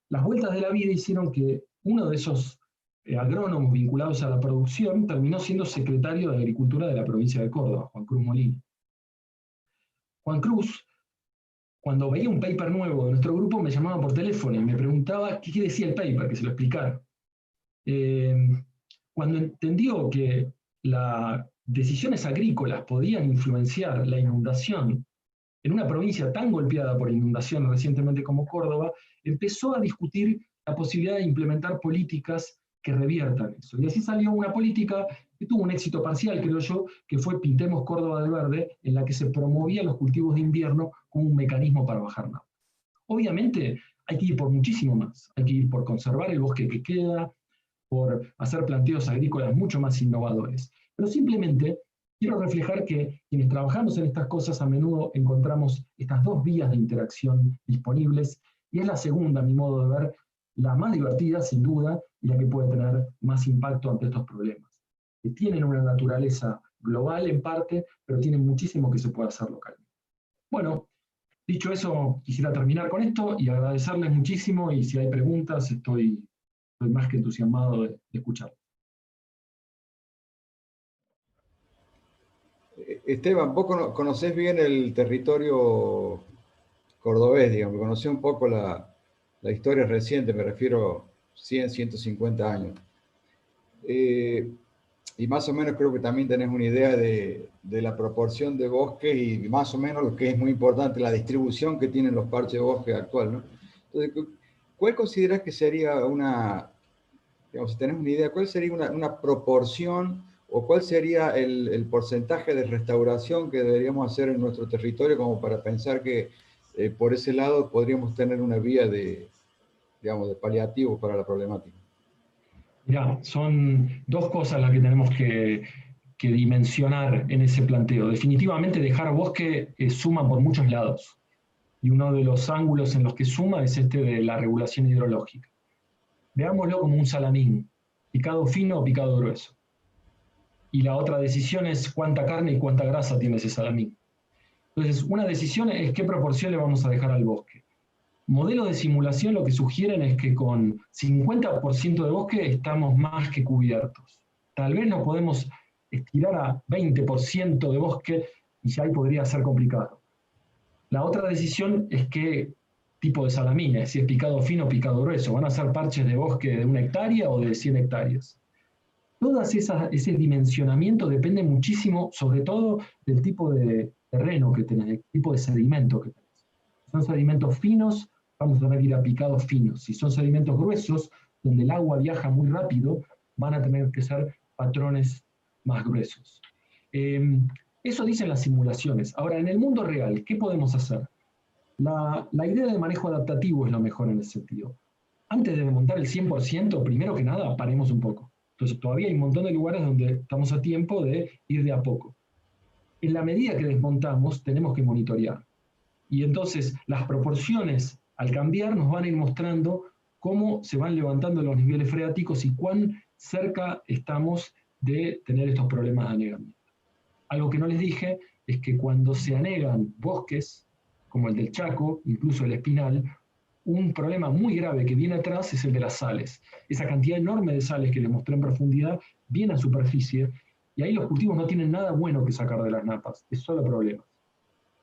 Las vueltas de la vida hicieron que uno de esos agrónomos vinculados a la producción terminó siendo secretario de Agricultura de la provincia de Córdoba, Juan Cruz Molina. Juan Cruz, cuando veía un paper nuevo de nuestro grupo, me llamaba por teléfono y me preguntaba qué decía el paper, que se lo explicara. Cuando entendió que las decisiones agrícolas podían influenciar la inundación en una provincia tan golpeada por inundación recientemente como Córdoba, empezó a discutir la posibilidad de implementar políticas que reviertan eso. Y así salió una política que tuvo un éxito parcial, creo yo, que fue Pintemos Córdoba de Verde, en la que se promovía los cultivos de invierno como un mecanismo para bajar nada. Obviamente hay que ir por muchísimo más, hay que ir por conservar el bosque que queda, por hacer planteos agrícolas mucho más innovadores. Pero simplemente quiero reflejar que quienes trabajamos en estas cosas a menudo encontramos estas dos vías de interacción disponibles, y es la segunda, a mi modo de ver, la más divertida, sin duda, y la que puede tener más impacto ante estos problemas, que tienen una naturaleza global en parte, pero tienen muchísimo que se puede hacer localmente. Bueno, dicho eso, quisiera terminar con esto y agradecerles muchísimo, y si hay preguntas, estoy más que entusiasmado de escuchar. Esteban, vos conocés bien el territorio cordobés, digamos, conocés un poco la historia reciente, me refiero 100, 150 años. Y más o menos creo que también tenés una idea de la proporción de bosques y más o menos lo que es muy importante, la distribución que tienen los parches de bosque actual, ¿no? Entonces, ¿cuál considerás que sería digamos, si tenés una idea, cuál sería una proporción o cuál sería el porcentaje de restauración que deberíamos hacer en nuestro territorio como para pensar que por ese lado podríamos tener una vía digamos, de paliativo para la problemática? Mirá, son dos cosas las que tenemos que dimensionar en ese planteo. Definitivamente dejar bosque suma por muchos lados, y uno de los ángulos en los que suma es este de la regulación hidrológica. Veámoslo como un salamín, picado fino o picado grueso. Y la otra decisión es cuánta carne y cuánta grasa tiene ese salamín. Entonces, una decisión es qué proporción le vamos a dejar al bosque. Modelos de simulación lo que sugieren es que con 50% de bosque estamos más que cubiertos. Tal vez nos podemos estirar a 20% de bosque y ya ahí podría ser complicado. La otra decisión es qué tipo de salamines, si es picado fino o picado grueso. ¿Van a ser parches de bosque de 1 hectárea o de 100 hectáreas? Todo ese dimensionamiento depende muchísimo, sobre todo, del tipo de terreno que tenés, del tipo de sedimento que tenés. Si son sedimentos finos, vamos a tener que ir a picados finos. Si son sedimentos gruesos, donde el agua viaja muy rápido, van a tener que ser patrones más gruesos. Eso dicen las simulaciones. Ahora, en el mundo real, ¿qué podemos hacer? La idea de manejo adaptativo es lo mejor en ese sentido. Antes de desmontar el 100%, primero que nada, paremos un poco. Entonces, todavía hay un montón de lugares donde estamos a tiempo de ir de a poco. En la medida que desmontamos, tenemos que monitorear. Y entonces, las proporciones, al cambiar, nos van a ir mostrando cómo se van levantando los niveles freáticos y cuán cerca estamos de tener estos problemas de anegamiento. Algo que no les dije es que cuando se anegan bosques, como el del Chaco, incluso el Espinal, un problema muy grave que viene atrás es el de las sales. Esa cantidad enorme de sales que les mostré en profundidad viene a superficie, y ahí los cultivos no tienen nada bueno que sacar de las napas, es solo problemas.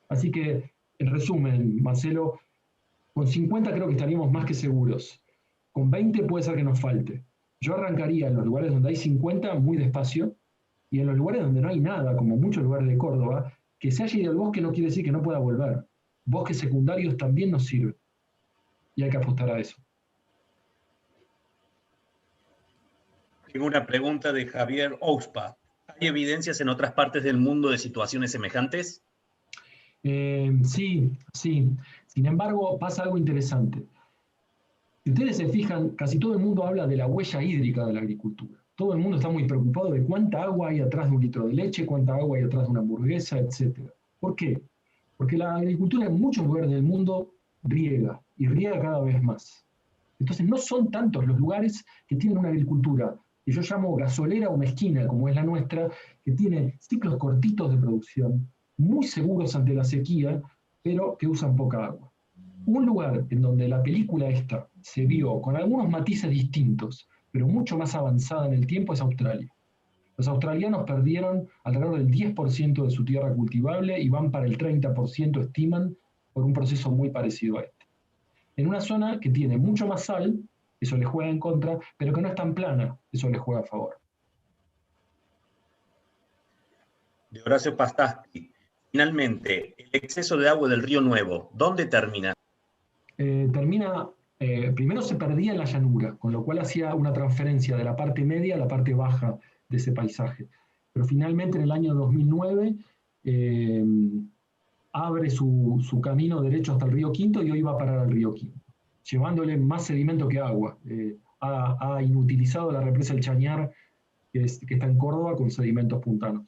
Así que, en resumen, Marcelo, con 50 creo que estaríamos más que seguros. Con 20 puede ser que nos falte. Yo arrancaría en los lugares donde hay 50 muy despacio, y en los lugares donde no hay nada, como muchos lugares de Córdoba, que se haya ido al bosque no quiere decir que no pueda volver. Bosques secundarios también nos sirven. Y hay que apostar a eso. Tengo una pregunta de Javier Ouspa. ¿Hay evidencias en otras partes del mundo de situaciones semejantes? Sí. Sin embargo, pasa algo interesante. Si ustedes se fijan, casi todo el mundo habla de la huella hídrica de la agricultura. Todo el mundo está muy preocupado de cuánta agua hay atrás de un litro de leche, cuánta agua hay atrás de una hamburguesa, etc. ¿Por qué? Porque la agricultura en muchos lugares del mundo riega, y riega cada vez más. Entonces no son tantos los lugares que tienen una agricultura que yo llamo gasolera o mezquina, como es la nuestra, que tiene ciclos cortitos de producción, muy seguros ante la sequía, pero que usan poca agua. Un lugar en donde la película esta se vio con algunos matices distintos, pero mucho más avanzada en el tiempo, es Australia. Los australianos perdieron alrededor del 10% de su tierra cultivable y van para el 30%, estiman, por un proceso muy parecido a este. En una zona que tiene mucho más sal, eso les juega en contra, pero que no es tan plana, eso les juega a favor. De Horacio Pastasti. Finalmente, el exceso de agua del Río Nuevo, ¿dónde termina? Primero se perdía en la llanura, con lo cual hacía una transferencia de la parte media a la parte baja de ese paisaje. Pero finalmente en el año 2009 abre su camino derecho hasta el río Quinto y hoy va a parar al río Quinto, llevándole más sedimento que agua. Ha inutilizado la represa El Chañar, que está en Córdoba, con sedimentos puntanos.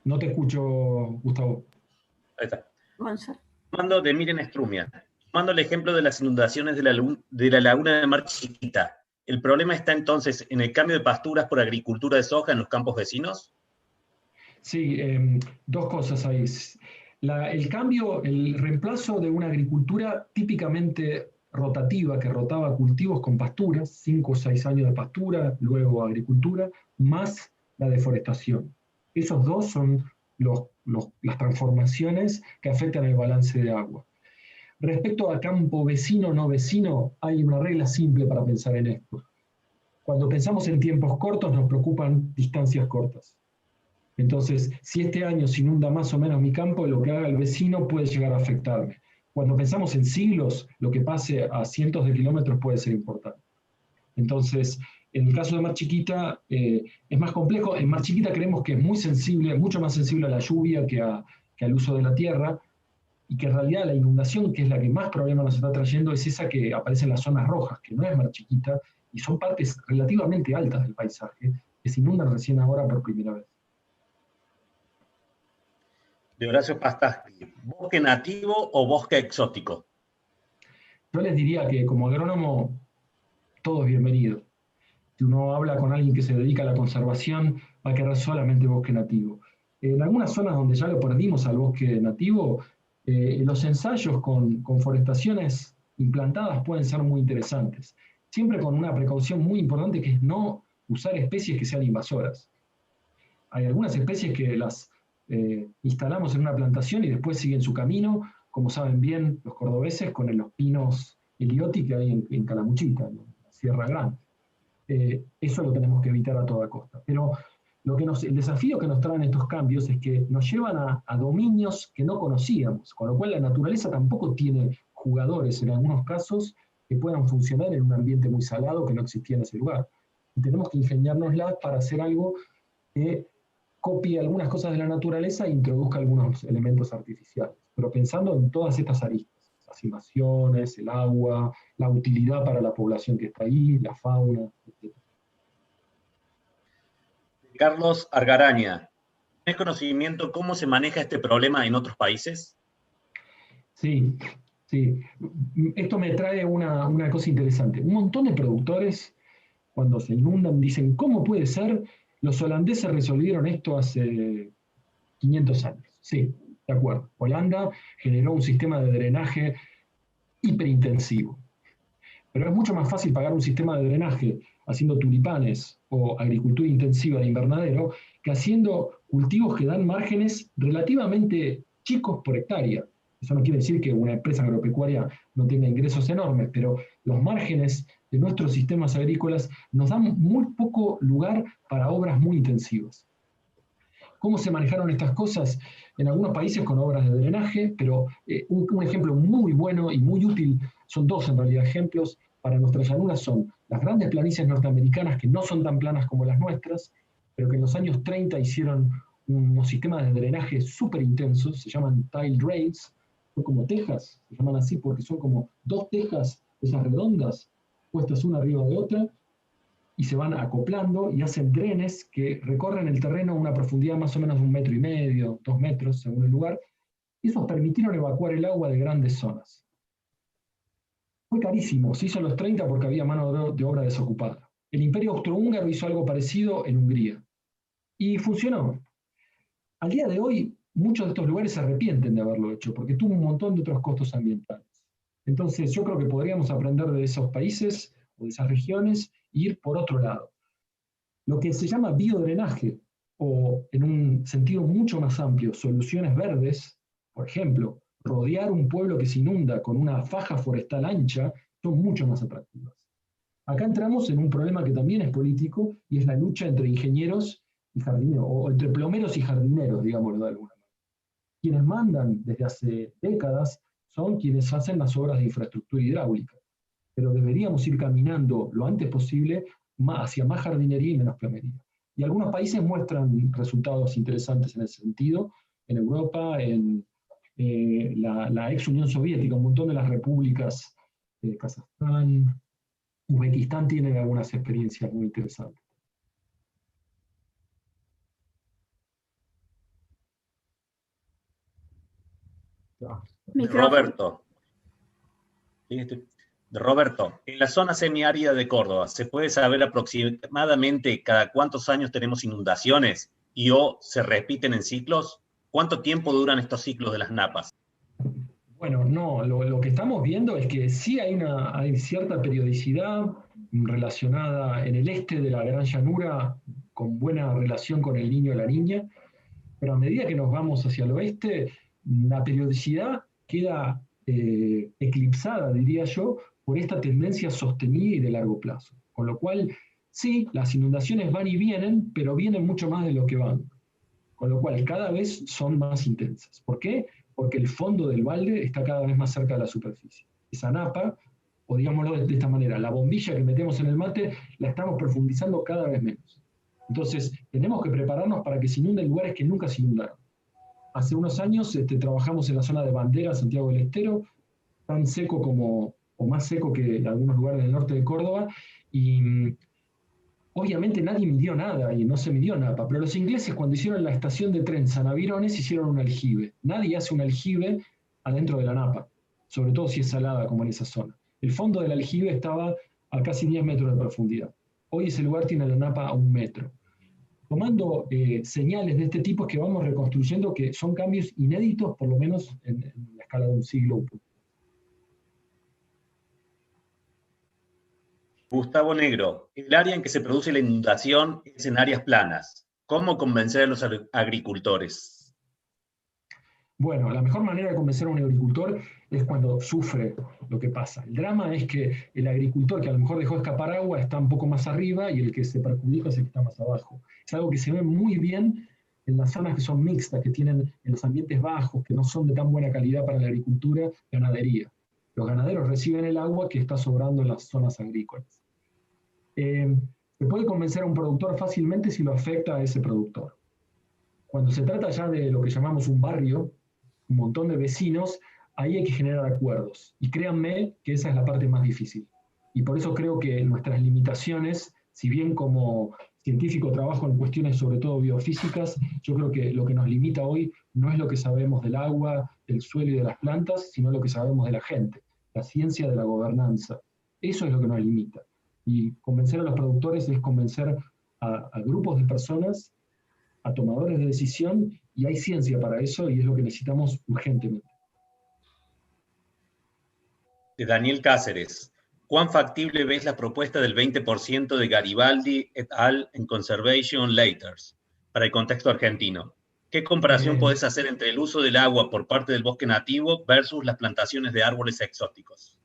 No te escucho, Gustavo. Ahí está. Gonzalo. Tomando de Miren Strumia, tomando el ejemplo de las inundaciones de la laguna de Mar Chiquita, ¿el problema está entonces en el cambio de pasturas por agricultura de soja en los campos vecinos? Sí, dos cosas ahí. El reemplazo de una agricultura típicamente rotativa, que rotaba cultivos con pasturas, 5 o 6 años de pastura, luego agricultura, más la deforestación. Esos dos son las transformaciones que afectan el balance de agua. Respecto a campo vecino, no vecino, hay una regla simple para pensar en esto. Cuando pensamos en tiempos cortos, nos preocupan distancias cortas. Entonces, si este año se inunda más o menos mi campo, lo que haga el vecino puede llegar a afectarme. Cuando pensamos en siglos, lo que pase a cientos de kilómetros puede ser importante. Entonces, en el caso de Mar Chiquita, es más complejo. En Mar Chiquita creemos que es muy sensible, mucho más sensible a la lluvia que al uso de la tierra, y que en realidad la inundación, que es la que más problemas nos está trayendo, es esa que aparece en las zonas rojas, que no es Mar Chiquita, y son partes relativamente altas del paisaje, que se inundan recién ahora por primera vez. De Horacio Pastasti, ¿bosque nativo o bosque exótico? Yo les diría que como agrónomo, todo es bienvenido. Si uno habla con alguien que se dedica a la conservación, va a querer solamente bosque nativo. En algunas zonas donde ya lo perdimos al bosque nativo, los ensayos con forestaciones implantadas pueden ser muy interesantes. Siempre con una precaución muy importante, que es no usar especies que sean invasoras. Hay algunas especies que las instalamos en una plantación y después siguen su camino, como saben bien los cordobeses, con los pinos Elioti que hay en Calamuchita, en la Sierra Grande. Eso lo tenemos que evitar a toda costa. Pero el desafío que nos traen estos cambios es que nos llevan a dominios que no conocíamos, con lo cual la naturaleza tampoco tiene jugadores en algunos casos que puedan funcionar en un ambiente muy salado que no existía en ese lugar. Y tenemos que ingeniárnoslas para hacer algo que copie algunas cosas de la naturaleza e introduzca algunos elementos artificiales, pero pensando en todas estas aristas: las invasiones, el agua, la utilidad para la población que está ahí, la fauna, etc. Carlos Argaraña, ¿tienes conocimiento cómo se maneja este problema en otros países? Sí, sí. Esto me trae una cosa interesante. Un montón de productores, cuando se inundan, dicen: ¿cómo puede ser? Los holandeses resolvieron esto hace 500 años. Sí, de acuerdo. Holanda generó un sistema de drenaje hiperintensivo. Pero es mucho más fácil pagar un sistema de drenaje haciendo tulipanes o agricultura intensiva de invernadero que haciendo cultivos que dan márgenes relativamente chicos por hectárea. Eso no quiere decir que una empresa agropecuaria no tenga ingresos enormes, pero los márgenes de nuestros sistemas agrícolas nos dan muy poco lugar para obras muy intensivas. ¿Cómo se manejaron estas cosas? En algunos países con obras de drenaje, pero un ejemplo muy bueno y muy útil, son dos en realidad ejemplos para nuestras llanuras, son las grandes planicies norteamericanas, que no son tan planas como las nuestras, pero que en los años 30 hicieron unos sistemas de drenaje súper intensos, se llaman tile drains, son como tejas, se llaman así porque son como dos tejas, esas redondas, puestas una arriba de otra, y se van acoplando y hacen drenes que recorren el terreno a una profundidad más o menos de 1,5 metros, 2 metros, según el lugar, Esos permitieron evacuar el agua de grandes zonas. Fue carísimo, se hizo en los 30 porque había mano de obra desocupada. El Imperio Austrohúngaro hizo algo parecido en Hungría. Y funcionó. Al día de hoy, muchos de estos lugares se arrepienten de haberlo hecho, porque tuvo un montón de otros costos ambientales. Entonces, yo creo que podríamos aprender de esos países o de esas regiones e ir por otro lado. Lo que se llama biodrenaje, o en un sentido mucho más amplio, soluciones verdes, por ejemplo, rodear un pueblo que se inunda con una faja forestal ancha, son mucho más atractivas. Acá entramos en un problema que también es político, y es la lucha entre ingenieros y jardineros, o entre plomeros y jardineros, digámoslo de alguna manera. Quienes mandan desde hace décadas son quienes hacen las obras de infraestructura hidráulica, pero deberíamos ir caminando lo antes posible hacia más jardinería y menos plomería. Y algunos países muestran resultados interesantes en ese sentido, en Europa, en la ex Unión Soviética, un montón de las repúblicas, Kazajstán, Uzbekistán tienen algunas experiencias muy interesantes. Roberto, en la zona semiárida de Córdoba, ¿se puede saber aproximadamente cada cuántos años tenemos inundaciones y o se repiten en ciclos? ¿Cuánto tiempo duran estos ciclos de las napas? Bueno, no, lo que estamos viendo es que sí hay cierta periodicidad relacionada en el este de la Gran Llanura, con buena relación con el Niño y la Niña, pero a medida que nos vamos hacia el oeste, la periodicidad queda eclipsada, diría yo, por esta tendencia sostenida y de largo plazo. Con lo cual, sí, las inundaciones van y vienen, pero vienen mucho más de lo que van. Con lo cual, cada vez son más intensas. ¿Por qué? Porque el fondo del balde está cada vez más cerca de la superficie. Esa napa, o digámoslo de esta manera, la bombilla que metemos en el mate, la estamos profundizando cada vez menos. Entonces, tenemos que prepararnos para que se inunden lugares que nunca se inundaron. Hace unos años trabajamos en la zona de Bandera, Santiago del Estero, tan seco como, o más seco que algunos lugares del norte de Córdoba, y obviamente nadie midió nada y no se midió napa, pero los ingleses cuando hicieron la estación de tren San Avirones hicieron un aljibe. Nadie hace un aljibe adentro de la napa, sobre todo si es salada como en esa zona. El fondo del aljibe estaba a casi 10 metros de profundidad. Hoy ese lugar tiene la napa a 1 metro. Tomando señales de este tipo es que vamos reconstruyendo que son cambios inéditos, por lo menos en la escala de un siglo. Gustavo Negro, el área en que se produce la inundación es en áreas planas. ¿Cómo convencer a los agricultores? Bueno, la mejor manera de convencer a un agricultor es cuando sufre lo que pasa. El drama es que el agricultor que a lo mejor dejó escapar agua está un poco más arriba y el que se perjudica es el que está más abajo. Es algo que se ve muy bien en las zonas que son mixtas, que tienen en los ambientes bajos, que no son de tan buena calidad para la agricultura, ganadería. Los ganaderos reciben el agua que está sobrando en las zonas agrícolas. Se puede convencer a un productor fácilmente si lo afecta a ese productor. Cuando se trata ya de lo que llamamos un barrio, un montón de vecinos, ahí hay que generar acuerdos. Y créanme que esa es la parte más difícil. Y por eso creo que nuestras limitaciones, si bien como científico trabajo en cuestiones sobre todo biofísicas, yo creo que lo que nos limita hoy no es lo que sabemos del agua, del suelo y de las plantas, sino lo que sabemos de la gente, la ciencia de la gobernanza. Eso es lo que nos limita. Y convencer a los productores es convencer a grupos de personas, a tomadores de decisión, y hay ciencia para eso y es lo que necesitamos urgentemente. De Daniel Cáceres, ¿cuán factible ves la propuesta del 20% de Garibaldi et al. En Conservation Letters para el contexto argentino? ¿Qué comparación podés hacer entre el uso del agua por parte del bosque nativo versus las plantaciones de árboles exóticos?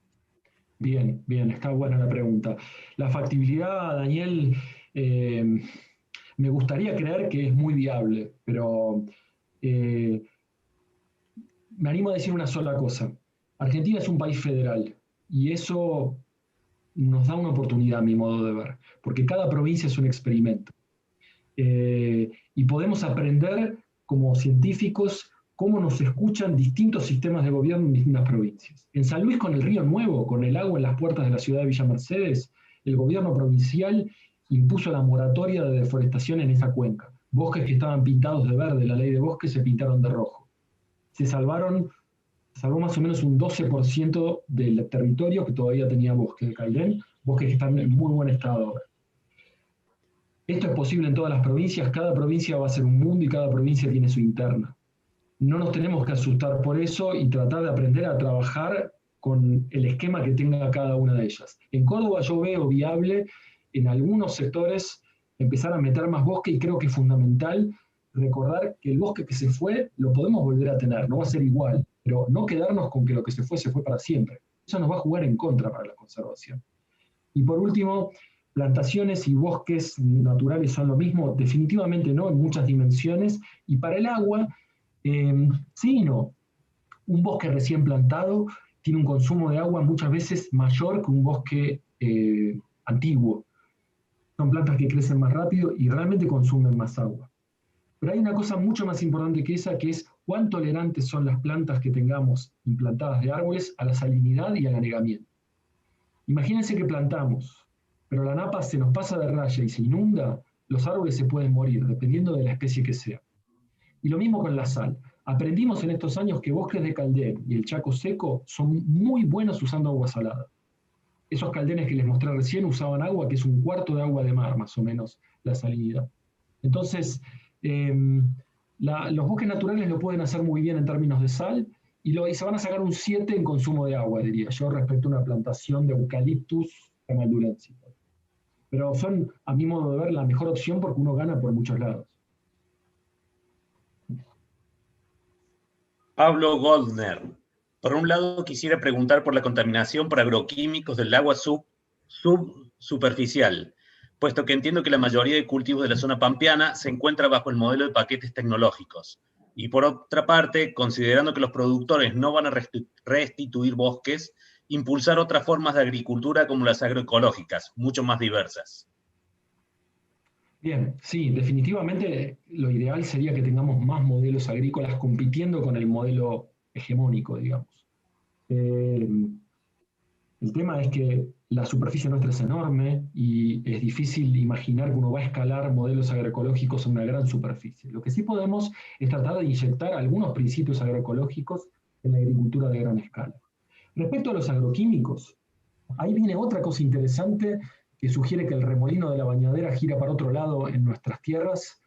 Bien, está buena la pregunta. La factibilidad, Daniel, me gustaría creer que es muy viable, pero me animo a decir una sola cosa. Argentina es un país federal y eso nos da una oportunidad, a mi modo de ver, porque cada provincia es un experimento. Y podemos aprender como científicos cómo nos escuchan distintos sistemas de gobierno en distintas provincias. En San Luis, con el Río Nuevo, con el agua en las puertas de la ciudad de Villa Mercedes, el gobierno provincial impuso la moratoria de deforestación en esa cuenca. Bosques que estaban pintados de verde, la ley de bosques, se pintaron de rojo. se salvó más o menos un 12% del territorio que todavía tenía bosque de Caldén, bosques que están en muy buen estado ahora. Esto es posible en todas las provincias, cada provincia va a ser un mundo y cada provincia tiene su interna. No nos tenemos que asustar por eso y tratar de aprender a trabajar con el esquema que tenga cada una de ellas. En Córdoba yo veo viable en algunos sectores empezar a meter más bosque y creo que es fundamental recordar que el bosque que se fue lo podemos volver a tener, no va a ser igual, pero no quedarnos con que lo que se fue para siempre. Eso nos va a jugar en contra para la conservación. Y por último, plantaciones y bosques naturales son lo mismo, definitivamente no, en muchas dimensiones, y para el agua, sí y no. Un bosque recién plantado tiene un consumo de agua muchas veces mayor que un bosque antiguo. Son plantas que crecen más rápido y realmente consumen más agua. Pero hay una cosa mucho más importante que esa, que es cuán tolerantes son las plantas que tengamos implantadas de árboles a la salinidad y al anegamiento. Imagínense que plantamos, pero la napa se nos pasa de raya y se inunda, los árboles se pueden morir, dependiendo de la especie que sea. Y lo mismo con la sal. Aprendimos en estos años que bosques de Caldén y el Chaco seco son muy buenos usando agua salada. Esos caldenes que les mostré recién usaban agua que es un cuarto de agua de mar, más o menos, la salinidad. Entonces, los bosques naturales lo pueden hacer muy bien en términos de sal y se van a sacar un 7 en consumo de agua, diría yo, respecto a una plantación de eucaliptus camaldurensis. Pero son, a mi modo de ver, la mejor opción porque uno gana por muchos lados. Pablo Goldner. Por un lado, quisiera preguntar por la contaminación por agroquímicos del agua subsuperficial, puesto que entiendo que la mayoría de cultivos de la zona pampeana se encuentra bajo el modelo de paquetes tecnológicos. Y por otra parte, considerando que los productores no van a restituir bosques, impulsar otras formas de agricultura como las agroecológicas, mucho más diversas. Bien, sí, definitivamente lo ideal sería que tengamos más modelos agrícolas compitiendo con el modelo hegemónico, digamos. El tema es que la superficie nuestra es enorme y es difícil imaginar que uno va a escalar modelos agroecológicos en una gran superficie. Lo que sí podemos es tratar de inyectar algunos principios agroecológicos en la agricultura de gran escala. Respecto a los agroquímicos, ahí viene otra cosa interesante que sugiere que el remolino de la bañadera gira para otro lado en nuestras tierras.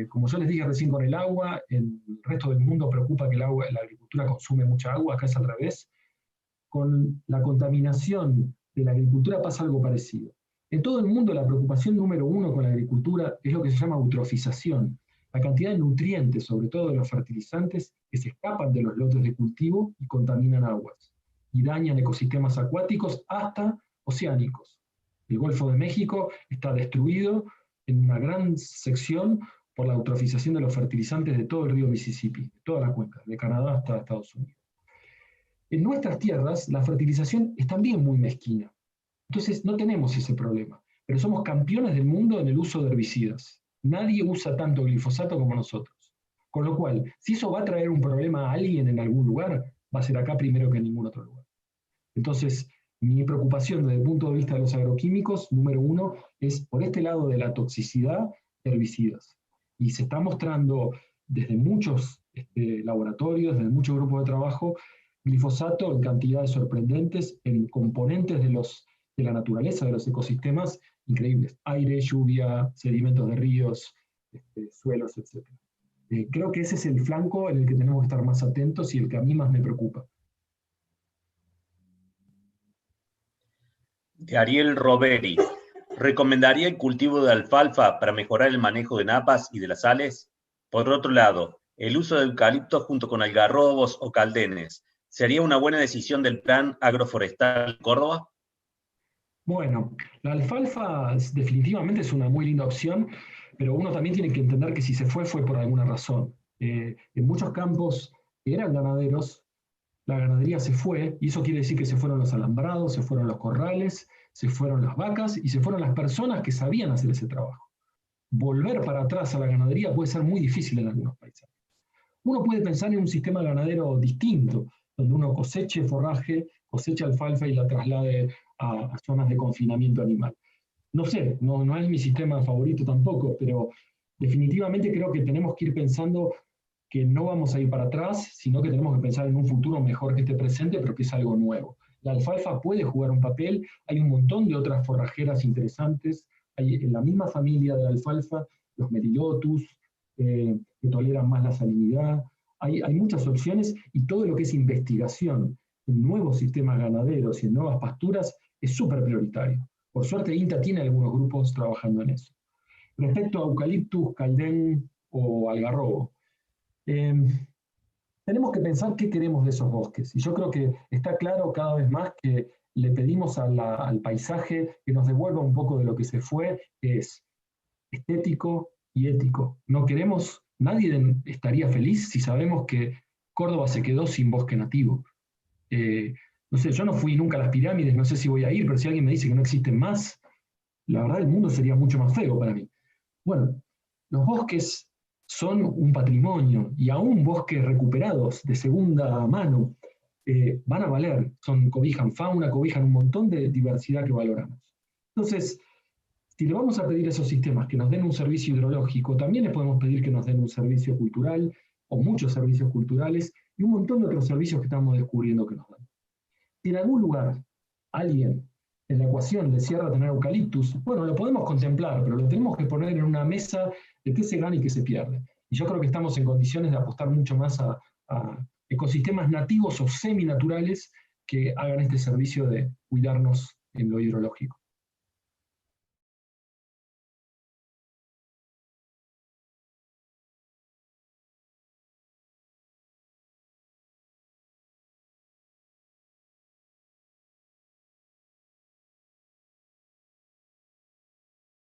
Como yo les dije recién con el agua, en el resto del mundo preocupa que la agricultura consume mucha agua, acá es al revés. Con la contaminación de la agricultura pasa algo parecido. En todo el mundo la preocupación número uno con la agricultura es lo que se llama eutrofización, la cantidad de nutrientes, sobre todo de los fertilizantes, que se escapan de los lotes de cultivo y contaminan aguas, y dañan ecosistemas acuáticos hasta oceánicos. El Golfo de México está destruido en una gran sección por la eutrofización de los fertilizantes de todo el río Mississippi, de toda la cuenca, de Canadá hasta Estados Unidos. En nuestras tierras la fertilización es también muy mezquina, entonces no tenemos ese problema, pero somos campeones del mundo en el uso de herbicidas. Nadie usa tanto glifosato como nosotros. Con lo cual, si eso va a traer un problema a alguien en algún lugar, va a ser acá primero que en ningún otro lugar. Entonces, mi preocupación desde el punto de vista de los agroquímicos, número uno, es por este lado de la toxicidad de herbicidas. Y se está mostrando desde muchos laboratorios, desde muchos grupos de trabajo, glifosato en cantidades sorprendentes, en componentes de la naturaleza, de los ecosistemas, increíbles. Aire, lluvia, sedimentos de ríos, suelos, etc. Creo que ese es el flanco en el que tenemos que estar más atentos y el que a mí más me preocupa. De Ariel Roberi. ¿Recomendaría el cultivo de alfalfa para mejorar el manejo de napas y de las sales? Por otro lado, ¿el uso de eucaliptos junto con algarrobos o caldenes sería una buena decisión del plan agroforestal de Córdoba? Bueno, la alfalfa definitivamente es una muy linda opción, pero uno también tiene que entender que si se fue por alguna razón. En muchos campos que eran ganaderos, la ganadería se fue, y eso quiere decir que se fueron los alambrados, se fueron los corrales, se fueron las vacas y se fueron las personas que sabían hacer ese trabajo. Volver para atrás a la ganadería puede ser muy difícil en algunos países. Uno puede pensar en un sistema ganadero distinto, donde uno coseche forraje, coseche alfalfa y la traslade a zonas de confinamiento animal. No sé, no es mi sistema favorito tampoco, pero definitivamente creo que tenemos que ir pensando que no vamos a ir para atrás, sino que tenemos que pensar en un futuro mejor que este presente, pero que es algo nuevo. La alfalfa puede jugar un papel, hay un montón de otras forrajeras interesantes, hay en la misma familia de la alfalfa, los Melilotus, que toleran más la salinidad, hay muchas opciones, y todo lo que es investigación en nuevos sistemas ganaderos y en nuevas pasturas es súper prioritario. Por suerte, INTA tiene algunos grupos trabajando en eso. Respecto a eucaliptus, caldén o algarrobo, tenemos que pensar qué queremos de esos bosques. Y yo creo que está claro cada vez más que le pedimos al paisaje que nos devuelva un poco de lo que se fue, que es estético y ético. No queremos, nadie estaría feliz si sabemos que Córdoba se quedó sin bosque nativo. No sé, yo no fui nunca a las pirámides, no sé si voy a ir, pero si alguien me dice que no existen más, la verdad el mundo sería mucho más feo para mí. Bueno, los bosques son un patrimonio, y aún bosques recuperados de segunda mano van a valer, cobijan fauna, cobijan un montón de diversidad que valoramos. Entonces, si le vamos a pedir a esos sistemas que nos den un servicio hidrológico, también les podemos pedir que nos den un servicio cultural, o muchos servicios culturales, y un montón de otros servicios que estamos descubriendo que nos dan. Si en algún lugar alguien en la ecuación le cierra tener eucaliptus, bueno, lo podemos contemplar, pero lo tenemos que poner en una mesa de qué se gana y qué se pierde. Y yo creo que estamos en condiciones de apostar mucho más a ecosistemas nativos o seminaturales que hagan este servicio de cuidarnos en lo hidrológico.